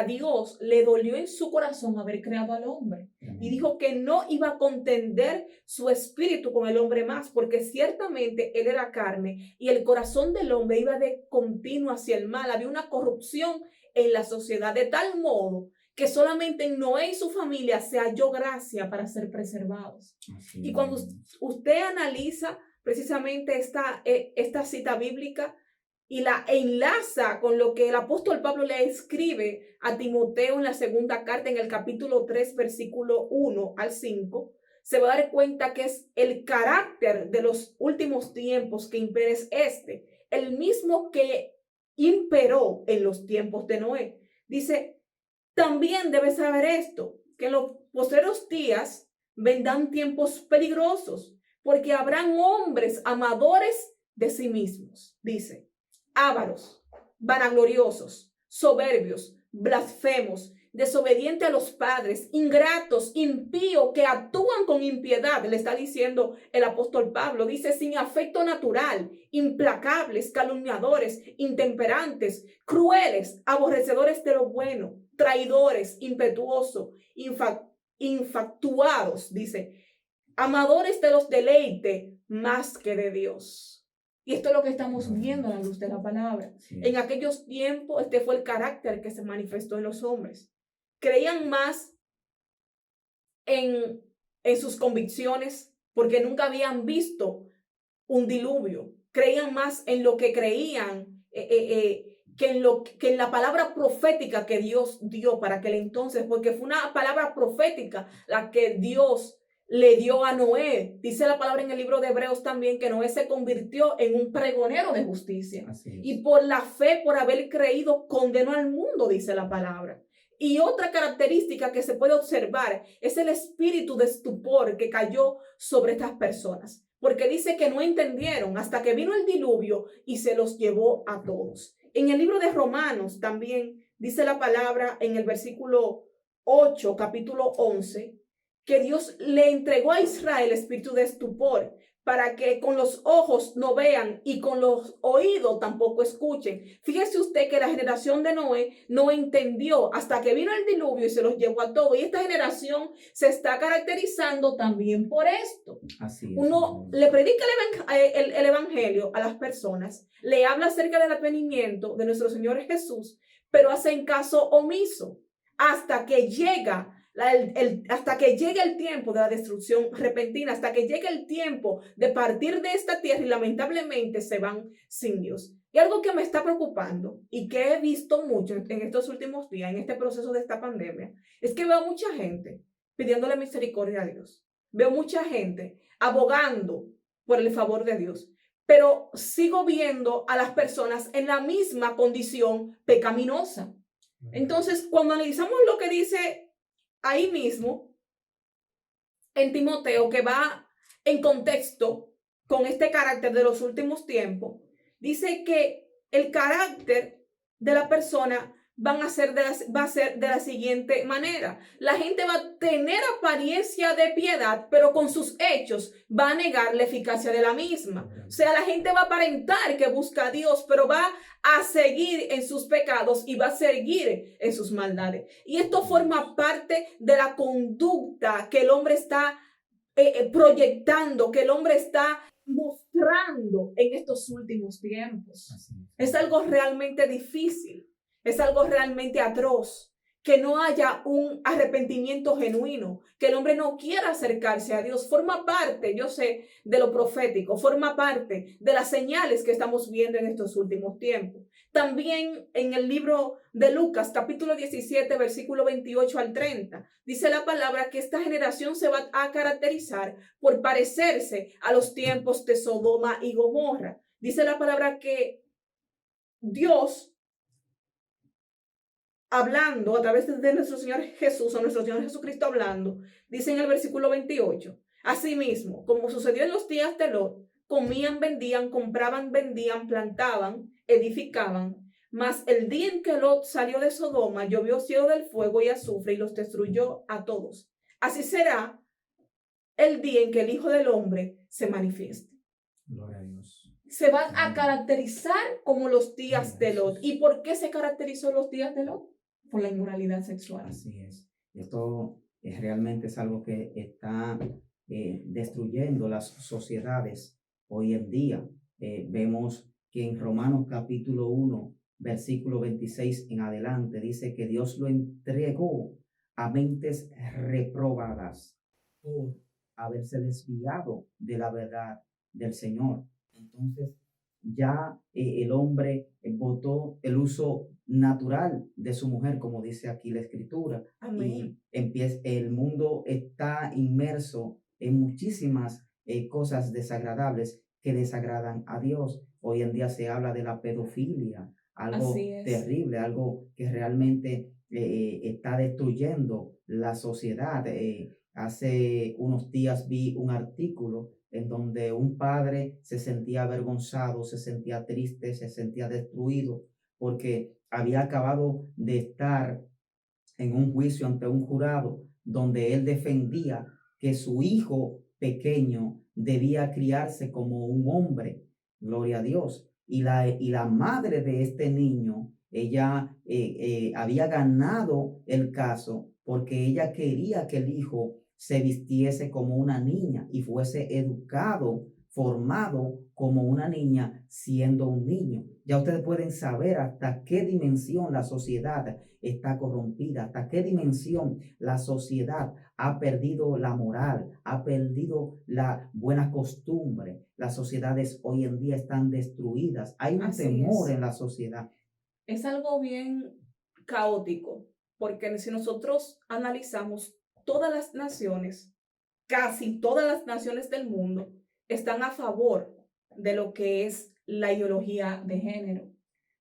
Speaker 1: Dios le dolió en su corazón haber creado al hombre. Y dijo que no iba a contender su espíritu con el hombre más, porque ciertamente él era carne y el corazón del hombre iba de continuo hacia el mal. Había una corrupción en la sociedad de tal modo que solamente en Noé y su familia se halló gracia para ser preservados. Y cuando usted analiza precisamente esta cita bíblica y la enlaza con lo que el apóstol Pablo le escribe a Timoteo en la segunda carta, en el capítulo 3, versículo 1 al 5, se va a dar cuenta que es el carácter de los últimos tiempos que impera es el mismo que imperó en los tiempos de Noé. Dice, también debes saber esto, que en los posteriores días vendrán tiempos peligrosos, porque habrán hombres amadores de sí mismos, dice, ávaros, vanagloriosos, soberbios, blasfemos, desobedientes a los padres, ingratos, impíos, que actúan con impiedad, le está diciendo el apóstol Pablo, dice, sin afecto natural, implacables, calumniadores, intemperantes, crueles, aborrecedores de lo bueno, traidores, impetuosos, infatuados, dice, amadores de los deleites más que de Dios. Y esto es lo que estamos viendo a la luz de la palabra. Sí. En aquellos tiempos, este fue el carácter que se manifestó en los hombres. Creían más en sus convicciones porque nunca habían visto un diluvio. Creían más en lo que creían que en la palabra profética que Dios dio para aquel entonces, porque fue una palabra profética la que Dios le dio a Noé. Dice la palabra en el libro de Hebreos también que Noé se convirtió en un pregonero de justicia. Y por la fe, por haber creído, condenó al mundo, dice la palabra. Y otra característica que se puede observar es el espíritu de estupor que cayó sobre estas personas. Porque dice que no entendieron hasta que vino el diluvio y se los llevó a todos. En el libro de Romanos también dice la palabra en el versículo 8, capítulo 11, que Dios le entregó a Israel espíritu de estupor para que con los ojos no vean y con los oídos tampoco escuchen. Fíjese usted que la generación de Noé no entendió hasta que vino el diluvio y se los llevó a todos. Y esta generación se está caracterizando también por esto. Así es. Uno le predica el evangelio a las personas, le habla acerca del advenimiento de nuestro Señor Jesús, pero hacen caso omiso hasta que llega hasta que llegue el tiempo de la destrucción repentina, hasta que llegue el tiempo de partir de esta tierra y lamentablemente se van sin Dios. Y algo que me está preocupando y que he visto mucho en estos últimos días, en este proceso de esta pandemia, es que veo mucha gente pidiéndole misericordia a Dios. Veo mucha gente abogando por el favor de Dios, pero sigo viendo a las personas en la misma condición pecaminosa. Entonces, cuando analizamos lo que dice ahí mismo, en Timoteo, que va en contexto con este carácter de los últimos tiempos, dice que el carácter de la persona va a ser de la siguiente manera. La gente va a tener apariencia de piedad, pero con sus hechos va a negar la eficacia de la misma. O sea, la gente va a aparentar que busca a Dios, pero va a seguir en sus pecados y va a seguir en sus maldades. Y esto forma parte de la conducta que el hombre está proyectando, que el hombre está mostrando en estos últimos tiempos. Es algo realmente difícil. Es algo realmente atroz, que no haya un arrepentimiento genuino, que el hombre no quiera acercarse a Dios. Forma parte, yo sé, de lo profético, forma parte de las señales que estamos viendo en estos últimos tiempos. También en el libro de Lucas, capítulo 17, versículo 28 al 30, dice la palabra que esta generación se va a caracterizar por parecerse a los tiempos de Sodoma y Gomorra. Dice la palabra que Dios, hablando a través de nuestro Señor Jesús, o nuestro Señor Jesucristo hablando, dice en el versículo 28, asimismo, como sucedió en los días de Lot, comían, vendían, compraban, vendían, plantaban, edificaban, mas el día en que Lot salió de Sodoma, llovió cielo del fuego y azufre y los destruyó a todos. Así será el día en que el Hijo del Hombre se manifieste. Gloria a Dios. Se van a caracterizar como los días de Lot. ¿Y por qué se caracterizó los días de Lot? Por la inmoralidad sexual.
Speaker 2: Así es. Esto realmente es algo que está destruyendo las sociedades hoy en día. Vemos que en Romanos capítulo 1, versículo 26 en adelante, dice que Dios lo entregó a mentes reprobadas por haberse desviado de la verdad del Señor. Entonces, ya el hombre votó el uso natural de su mujer, como dice aquí la Escritura. Amén. Y el mundo está inmerso en muchísimas cosas desagradables que desagradan a Dios. Hoy en día se habla de la pedofilia, algo terrible, algo que realmente está destruyendo la sociedad. Hace unos días vi un artículo en donde un padre se sentía avergonzado, se sentía triste, se sentía destruido, porque había acabado de estar en un juicio ante un jurado donde él defendía que su hijo pequeño debía criarse como un hombre, gloria a Dios. Y la madre de este niño, ella había ganado el caso porque ella quería que el hijo se vistiese como una niña y fuese educado, formado como una niña siendo un niño. Ya ustedes pueden saber hasta qué dimensión la sociedad está corrompida, hasta qué dimensión la sociedad ha perdido la moral, ha perdido la buena costumbre. Las sociedades hoy en día están destruidas. Hay un
Speaker 1: Así
Speaker 2: temor
Speaker 1: es.
Speaker 2: en la sociedad.
Speaker 1: Es algo bien caótico, porque si nosotros analizamos todas las naciones, casi todas las naciones del mundo están a favor de lo que es la ideología de género.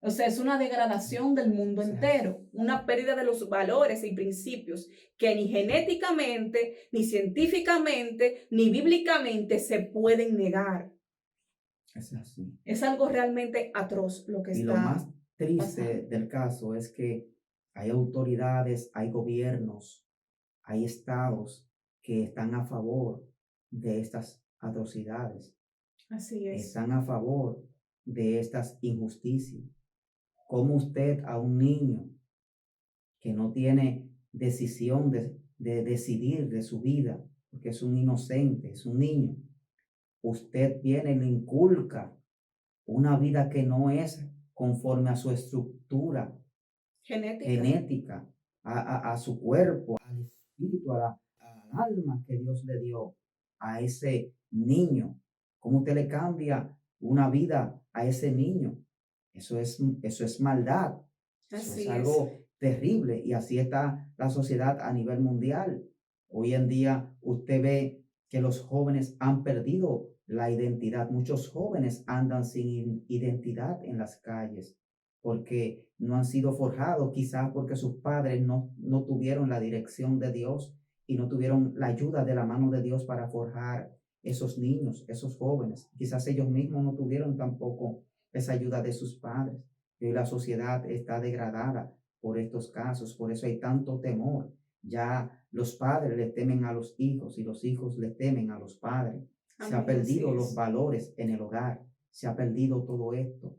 Speaker 1: O sea, es una degradación del mundo entero, una pérdida de los valores y principios que ni genéticamente, ni científicamente, ni bíblicamente se pueden negar.
Speaker 2: Es así.
Speaker 1: Es algo realmente atroz lo que
Speaker 2: Y lo más
Speaker 1: está
Speaker 2: triste
Speaker 1: pasando.
Speaker 2: del caso es que hay autoridades, hay gobiernos, hay estados que están a favor de estas atrocidades,
Speaker 1: Así es.
Speaker 2: están a favor de estas injusticias. ¿Cómo usted a un niño que no tiene decisión de decidir de su vida, porque es un inocente, es un niño, usted viene y le inculca una vida que no es conforme a su estructura
Speaker 1: Genética.
Speaker 2: genética, a su cuerpo, al espíritu, al alma que Dios le dio a ese niño? ¿Cómo usted le cambia una vida a ese niño? Eso es maldad. Eso es
Speaker 1: Así es.
Speaker 2: algo terrible y así está la sociedad a nivel mundial. Hoy en día usted ve que los jóvenes han perdido la identidad. Muchos jóvenes andan sin identidad en las calles porque no han sido forjados, quizás porque sus padres no tuvieron la dirección de Dios y no tuvieron la ayuda de la mano de Dios para forjar esos niños, esos jóvenes. Quizás ellos mismos no tuvieron tampoco esa ayuda de sus padres. Y hoy la sociedad está degradada por estos casos, por eso hay tanto temor. Ya los padres le temen a los hijos y los hijos le temen a los padres. Se ha
Speaker 1: Amén, así
Speaker 2: perdido los
Speaker 1: es.
Speaker 2: valores en el hogar, se ha perdido todo esto.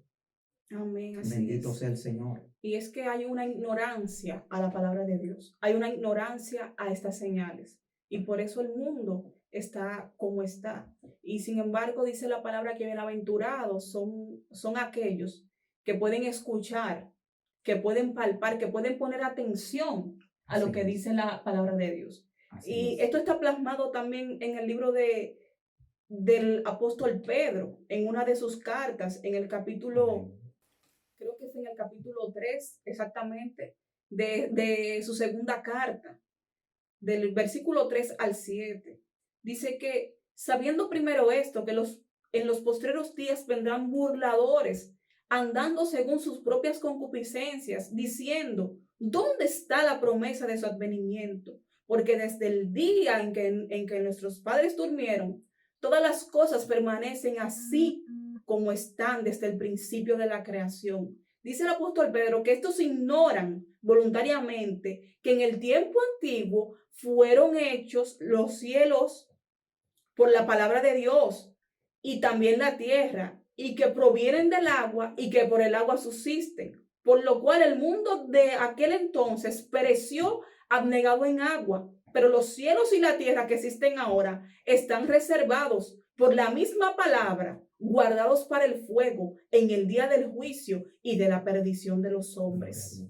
Speaker 1: Amén, así
Speaker 2: Bendito
Speaker 1: es.
Speaker 2: sea el Señor.
Speaker 1: Y es que hay una ignorancia a la palabra de Dios, hay una ignorancia a estas señales. Y por eso el mundo está como está. Y sin embargo, dice la palabra que bienaventurados son aquellos que pueden escuchar, que pueden palpar, que pueden poner atención a lo
Speaker 2: Así
Speaker 1: que
Speaker 2: es,
Speaker 1: dice la palabra de Dios.
Speaker 2: así
Speaker 1: Y
Speaker 2: es.
Speaker 1: esto está plasmado también en el libro del apóstol Pedro, en una de sus cartas, en el capítulo,
Speaker 2: Amén.
Speaker 1: creo que es en el capítulo 3 exactamente, de su segunda carta, del versículo 3 al 7. Dice que, sabiendo primero esto, que en los postreros días vendrán burladores, andando según sus propias concupiscencias, diciendo, ¿dónde está la promesa de su advenimiento? Porque desde el día en que nuestros padres durmieron, todas las cosas permanecen así como están desde el principio de la creación. Dice el apóstol Pedro que estos ignoran voluntariamente que en el tiempo antiguo fueron hechos los cielos por la palabra de Dios y también la tierra, y que provienen del agua y que por el agua subsisten, por lo cual el mundo de aquel entonces pereció abnegado en agua, pero los cielos y la tierra que existen ahora están reservados por la misma palabra, guardados para el fuego en el día del juicio y de la perdición de los hombres.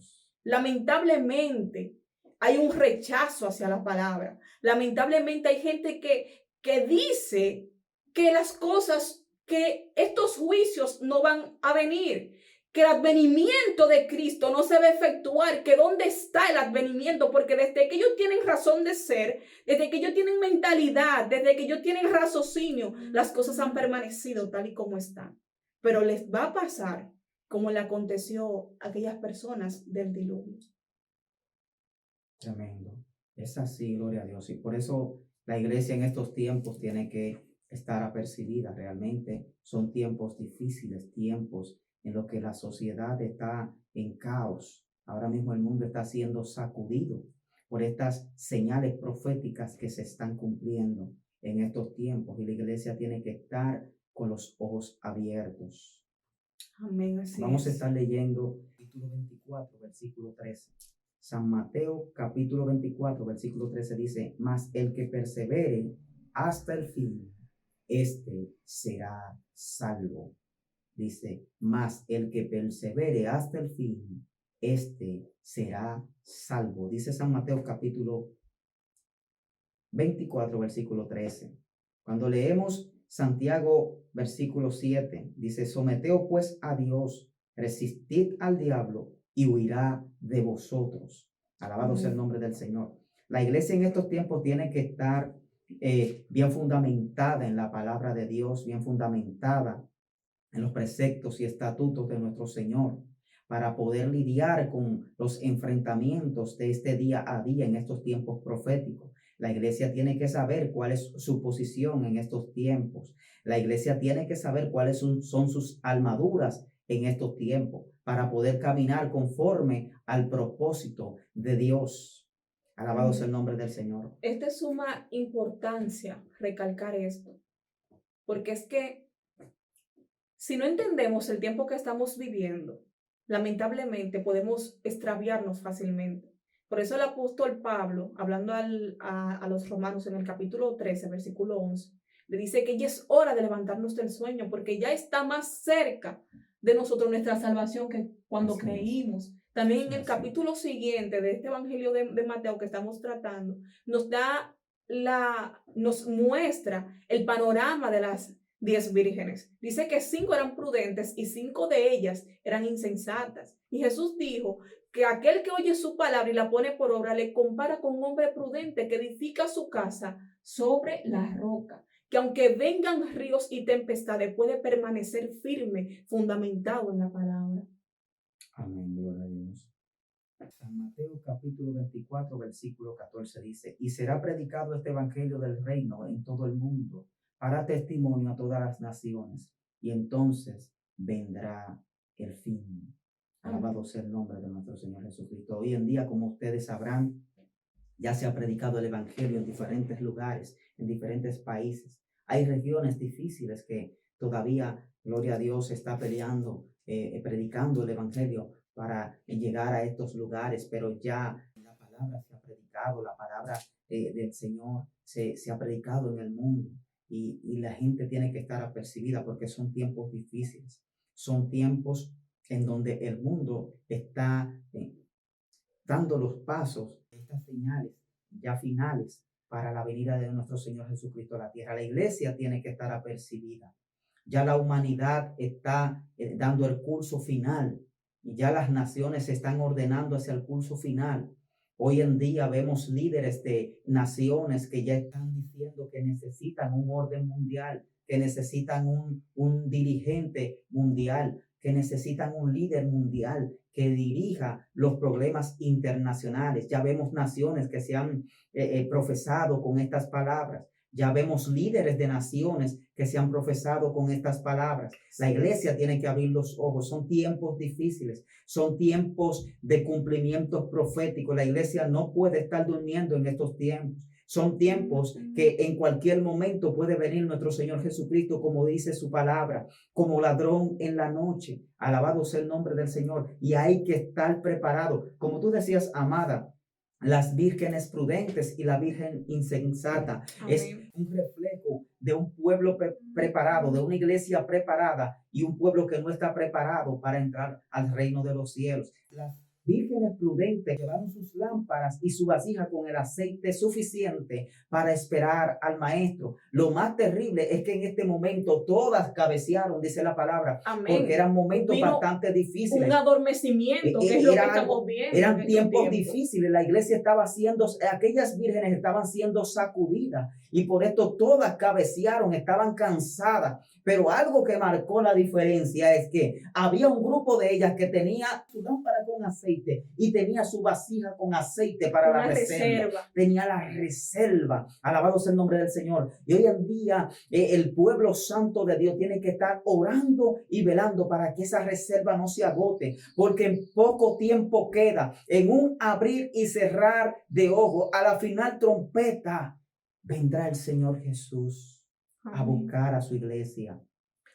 Speaker 1: Lamentablemente, hay un rechazo hacia la palabra. Lamentablemente hay gente que dice que las cosas, que estos juicios no van a venir, que el advenimiento de Cristo no se va a efectuar, que dónde está el advenimiento, porque desde que ellos tienen razón de ser, desde que ellos tienen mentalidad, desde que ellos tienen raciocinio, las cosas han permanecido tal y como están. Pero les va a pasar como le aconteció a aquellas personas del diluvio.
Speaker 2: Tremendo. Es así, gloria a Dios. Y por eso la iglesia en estos tiempos tiene que estar apercibida. Realmente son tiempos difíciles, tiempos en los que la sociedad está en caos. Ahora mismo el mundo está siendo sacudido por estas señales proféticas que se están cumpliendo en estos tiempos, y la iglesia tiene que estar con los ojos abiertos.
Speaker 1: Amén, así
Speaker 2: Vamos a
Speaker 1: es.
Speaker 2: estar leyendo capítulo 24, versículo 13. San Mateo, capítulo 24, versículo 13 dice: mas el que persevere hasta el fin, este será salvo. Dice: mas el que persevere hasta el fin, este será salvo. Dice San Mateo, capítulo 24, versículo 13. Cuando leemos Santiago, versículo 7, dice: someteos pues a Dios, resistid al diablo y huirá de vosotros. Alabado sea el nombre del Señor. La iglesia en estos tiempos tiene que estar bien fundamentada en la palabra de Dios, bien fundamentada en los preceptos y estatutos de nuestro Señor, para poder lidiar con los enfrentamientos de este día a día en estos tiempos proféticos. La iglesia tiene que saber cuál es su posición en estos tiempos. La iglesia tiene que saber cuáles son sus armaduras en estos tiempos para poder caminar conforme al propósito de Dios. Alabado sea el nombre del Señor.
Speaker 1: Es de suma importancia recalcar esto, porque es que si no entendemos el tiempo que estamos viviendo, lamentablemente podemos extraviarnos fácilmente. Por eso el apóstol Pablo, hablando a los romanos en el capítulo 13, versículo 11, le dice que ya es hora de levantarnos del sueño, porque ya está más cerca de nosotros nuestra salvación que cuando
Speaker 2: Así
Speaker 1: creímos. También en el
Speaker 2: Así
Speaker 1: capítulo siguiente de este evangelio de Mateo que estamos tratando, nos muestra el panorama de las 10 vírgenes. Dice que 5 eran prudentes y 5 de ellas eran insensatas. Y Jesús dijo que aquel que oye su palabra y la pone por obra le compara con un hombre prudente que edifica su casa sobre la roca, que aunque vengan ríos y tempestades puede permanecer firme, fundamentado en la palabra.
Speaker 2: Amén, gloria a Dios. San Mateo capítulo 24, versículo 14 dice: y será predicado este evangelio del reino en todo el mundo para testimonio a todas las naciones, y entonces vendrá el fin. Alabado sea el nombre de nuestro Señor Jesucristo. Hoy en día, como ustedes sabrán, ya se ha predicado el evangelio en diferentes lugares, en diferentes países. Hay regiones difíciles que todavía, gloria a Dios, está peleando, predicando el evangelio para llegar a estos lugares, pero ya la palabra se ha predicado, la palabra del Señor se ha predicado en el mundo, y la gente tiene que estar apercibida porque son tiempos difíciles, son tiempos en donde el mundo está dando los pasos, estas señales ya finales para la venida de nuestro Señor Jesucristo a la tierra. La iglesia tiene que estar apercibida. Ya la humanidad está dando el curso final, y ya las naciones se están ordenando hacia el curso final. Hoy en día vemos líderes de naciones que ya están diciendo que necesitan un orden mundial, que necesitan un dirigente mundial, que necesitan un líder mundial que dirija los problemas internacionales. Ya vemos naciones que se han profesado con estas palabras. Ya vemos líderes de naciones que se han profesado con estas palabras. La iglesia tiene que abrir los ojos. Son tiempos difíciles, son tiempos de cumplimientos proféticos. La iglesia no puede estar durmiendo en estos tiempos. Son tiempos que en cualquier momento puede venir nuestro Señor Jesucristo, como dice su palabra, como ladrón en la noche. Alabado sea el nombre del Señor. Y hay que estar preparado. Como tú decías, amada, las vírgenes prudentes y la virgen insensata. Amén. Es un reflejo de un pueblo preparado, de una iglesia preparada, y un pueblo que no está preparado para entrar al reino de los cielos. Las vírgenes prudentes llevaron sus lámparas y su vasija con el aceite suficiente para esperar al maestro. Lo más terrible es que en este momento todas cabecearon, dice la palabra. Amén. Porque eran momentos bastante difíciles.
Speaker 1: Un adormecimiento, que es lo que estamos viendo.
Speaker 2: Eran tiempos difíciles. La iglesia estaba siendo, aquellas vírgenes estaban siendo sacudidas, y por esto todas cabecearon, estaban cansadas. Pero algo que marcó la diferencia es que había un grupo de ellas que tenía su lámpara con aceite y tenía su vasija con aceite para la reserva. Tenía la reserva. Alabado sea el nombre del Señor. Y hoy en día el pueblo santo de Dios tiene que estar orando y velando para que esa reserva no se agote, porque en poco tiempo queda, en un abrir y cerrar de ojos, a la final trompeta, vendrá el Señor Jesús a buscar a su iglesia.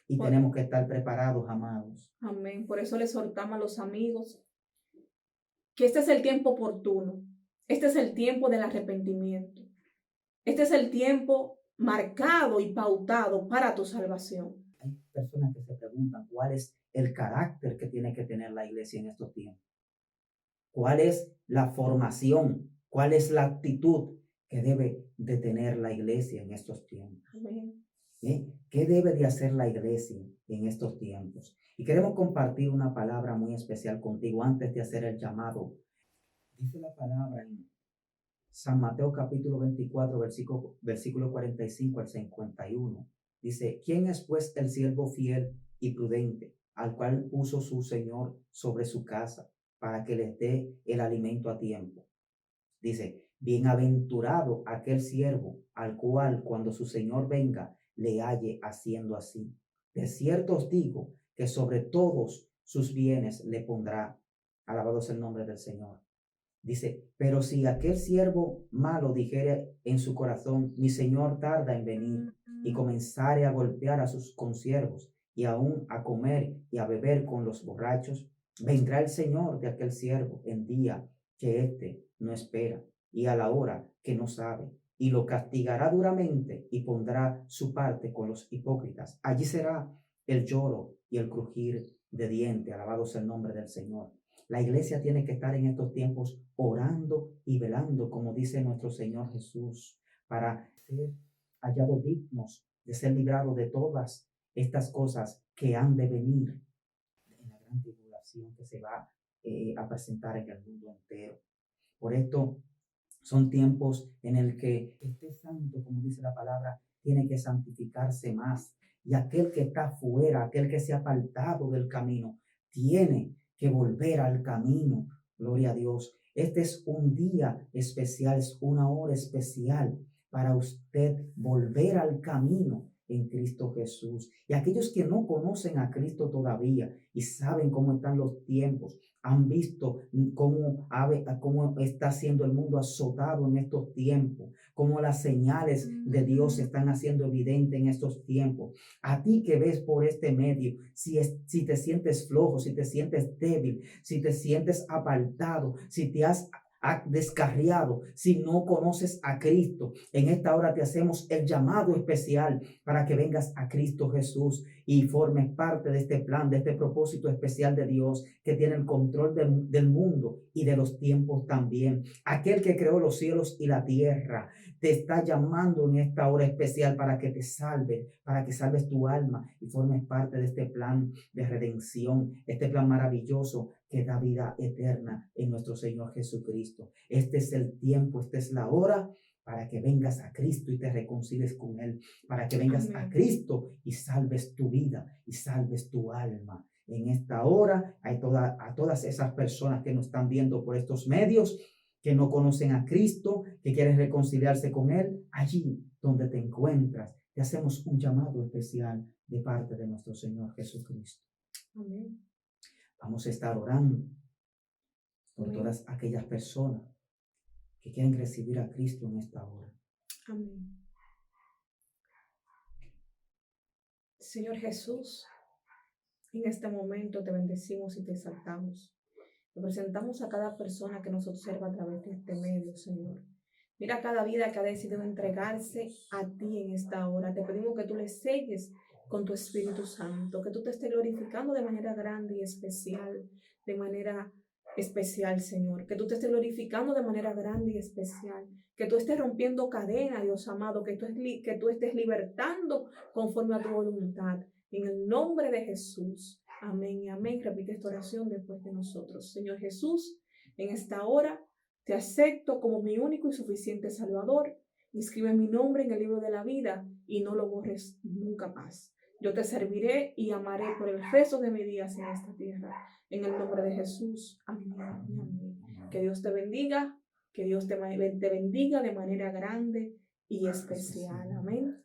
Speaker 2: Y tenemos que estar preparados, amados.
Speaker 1: Amén. Por eso le exhortamos a los amigos que este es el tiempo oportuno. Este es el tiempo del arrepentimiento. Este es el tiempo marcado y pautado para tu salvación.
Speaker 2: Hay personas que se preguntan cuál es el carácter que tiene que tener la iglesia en estos tiempos. ¿Cuál es la formación? ¿Cuál es la actitud que debe de tener la iglesia en estos tiempos?
Speaker 1: Amén.
Speaker 2: ¿Qué debe de hacer la iglesia en estos tiempos? Y queremos compartir una palabra muy especial contigo antes de hacer el llamado. Dice la palabra en San Mateo capítulo 24, versículo 45 al 51. Dice, ¿quién es pues el siervo fiel y prudente, al cual puso su Señor sobre su casa, para que les dé el alimento a tiempo? Dice, bienaventurado aquel siervo, al cual cuando su Señor venga, le halle haciendo así. De cierto os digo que sobre todos sus bienes le pondrá. Alabado sea el nombre del Señor. Dice, pero si aquel siervo malo dijere en su corazón, mi Señor tarda en venir, y comenzare a golpear a sus consiervos, y aún a comer y a beber con los borrachos, vendrá el Señor de aquel siervo en día que éste no espera, y a la hora que no sabe, y lo castigará duramente, y pondrá su parte con los hipócritas. Allí será el lloro y el crujir de dientes. Alabado sea el nombre del Señor. La iglesia tiene que estar en estos tiempos orando y velando, como dice nuestro Señor Jesús, para ser hallados dignos de ser librados de todas estas cosas que han de venir en la gran tribulación que se va a presentar en el mundo entero. Por esto son tiempos en el que este santo, como dice la palabra, tiene que santificarse más. Y aquel que está fuera, aquel que se ha apartado del camino, tiene que volver al camino. Gloria a Dios. Este es un día especial, es una hora especial para usted volver al camino en Cristo Jesús. Y aquellos que no conocen a Cristo todavía y saben cómo están los tiempos, han visto cómo está siendo el mundo azotado en estos tiempos, cómo las señales de Dios se están haciendo evidentes en estos tiempos. A ti que ves por este medio, si te sientes flojo, si te sientes débil, si te sientes apartado, si te has descarriado, si no conoces a Cristo, en esta hora te hacemos el llamado especial para que vengas a Cristo Jesús y formes parte de este plan, de este propósito especial de Dios que tiene el control del mundo y de los tiempos también. Aquel que creó los cielos y la tierra te está llamando en esta hora especial para que te salve, para que salves tu alma y formes parte de este plan de redención, este plan maravilloso que da vida eterna en nuestro Señor Jesucristo. Este es el tiempo, esta es la hora para que vengas a Cristo y te reconcilies con Él, para que vengas a Cristo y salves tu vida y salves tu alma. En esta hora a todas esas personas que nos están viendo por estos medios, que no conocen a Cristo, que quieren reconciliarse con Él, allí donde te encuentras, te hacemos un llamado especial de parte de nuestro Señor Jesucristo.
Speaker 1: Amén.
Speaker 2: Vamos a estar orando por todas aquellas personas que quieren recibir a Cristo en esta hora.
Speaker 1: Amén. Señor Jesús, en este momento te bendecimos y te exaltamos. Te presentamos a cada persona que nos observa a través de este medio, Señor. Mira cada vida que ha decidido entregarse a ti en esta hora. Te pedimos que tú les selles con tu Espíritu Santo, que tú te estés glorificando de manera grande y especial, Señor, que tú te estés glorificando de manera grande y especial, que tú estés rompiendo cadenas, Dios amado, que tú estés libertando conforme a tu voluntad, en el nombre de Jesús. Amén y amén. Repite esta oración después de nosotros. Señor Jesús, en esta hora te acepto como mi único y suficiente Salvador. Inscribe mi nombre en el libro de la vida y no lo borres nunca más. Yo te serviré y amaré por el resto de mis días en esta tierra. En el nombre de Jesús. Amén y amén. Que Dios te bendiga, que Dios te bendiga de manera grande y especial. Amén.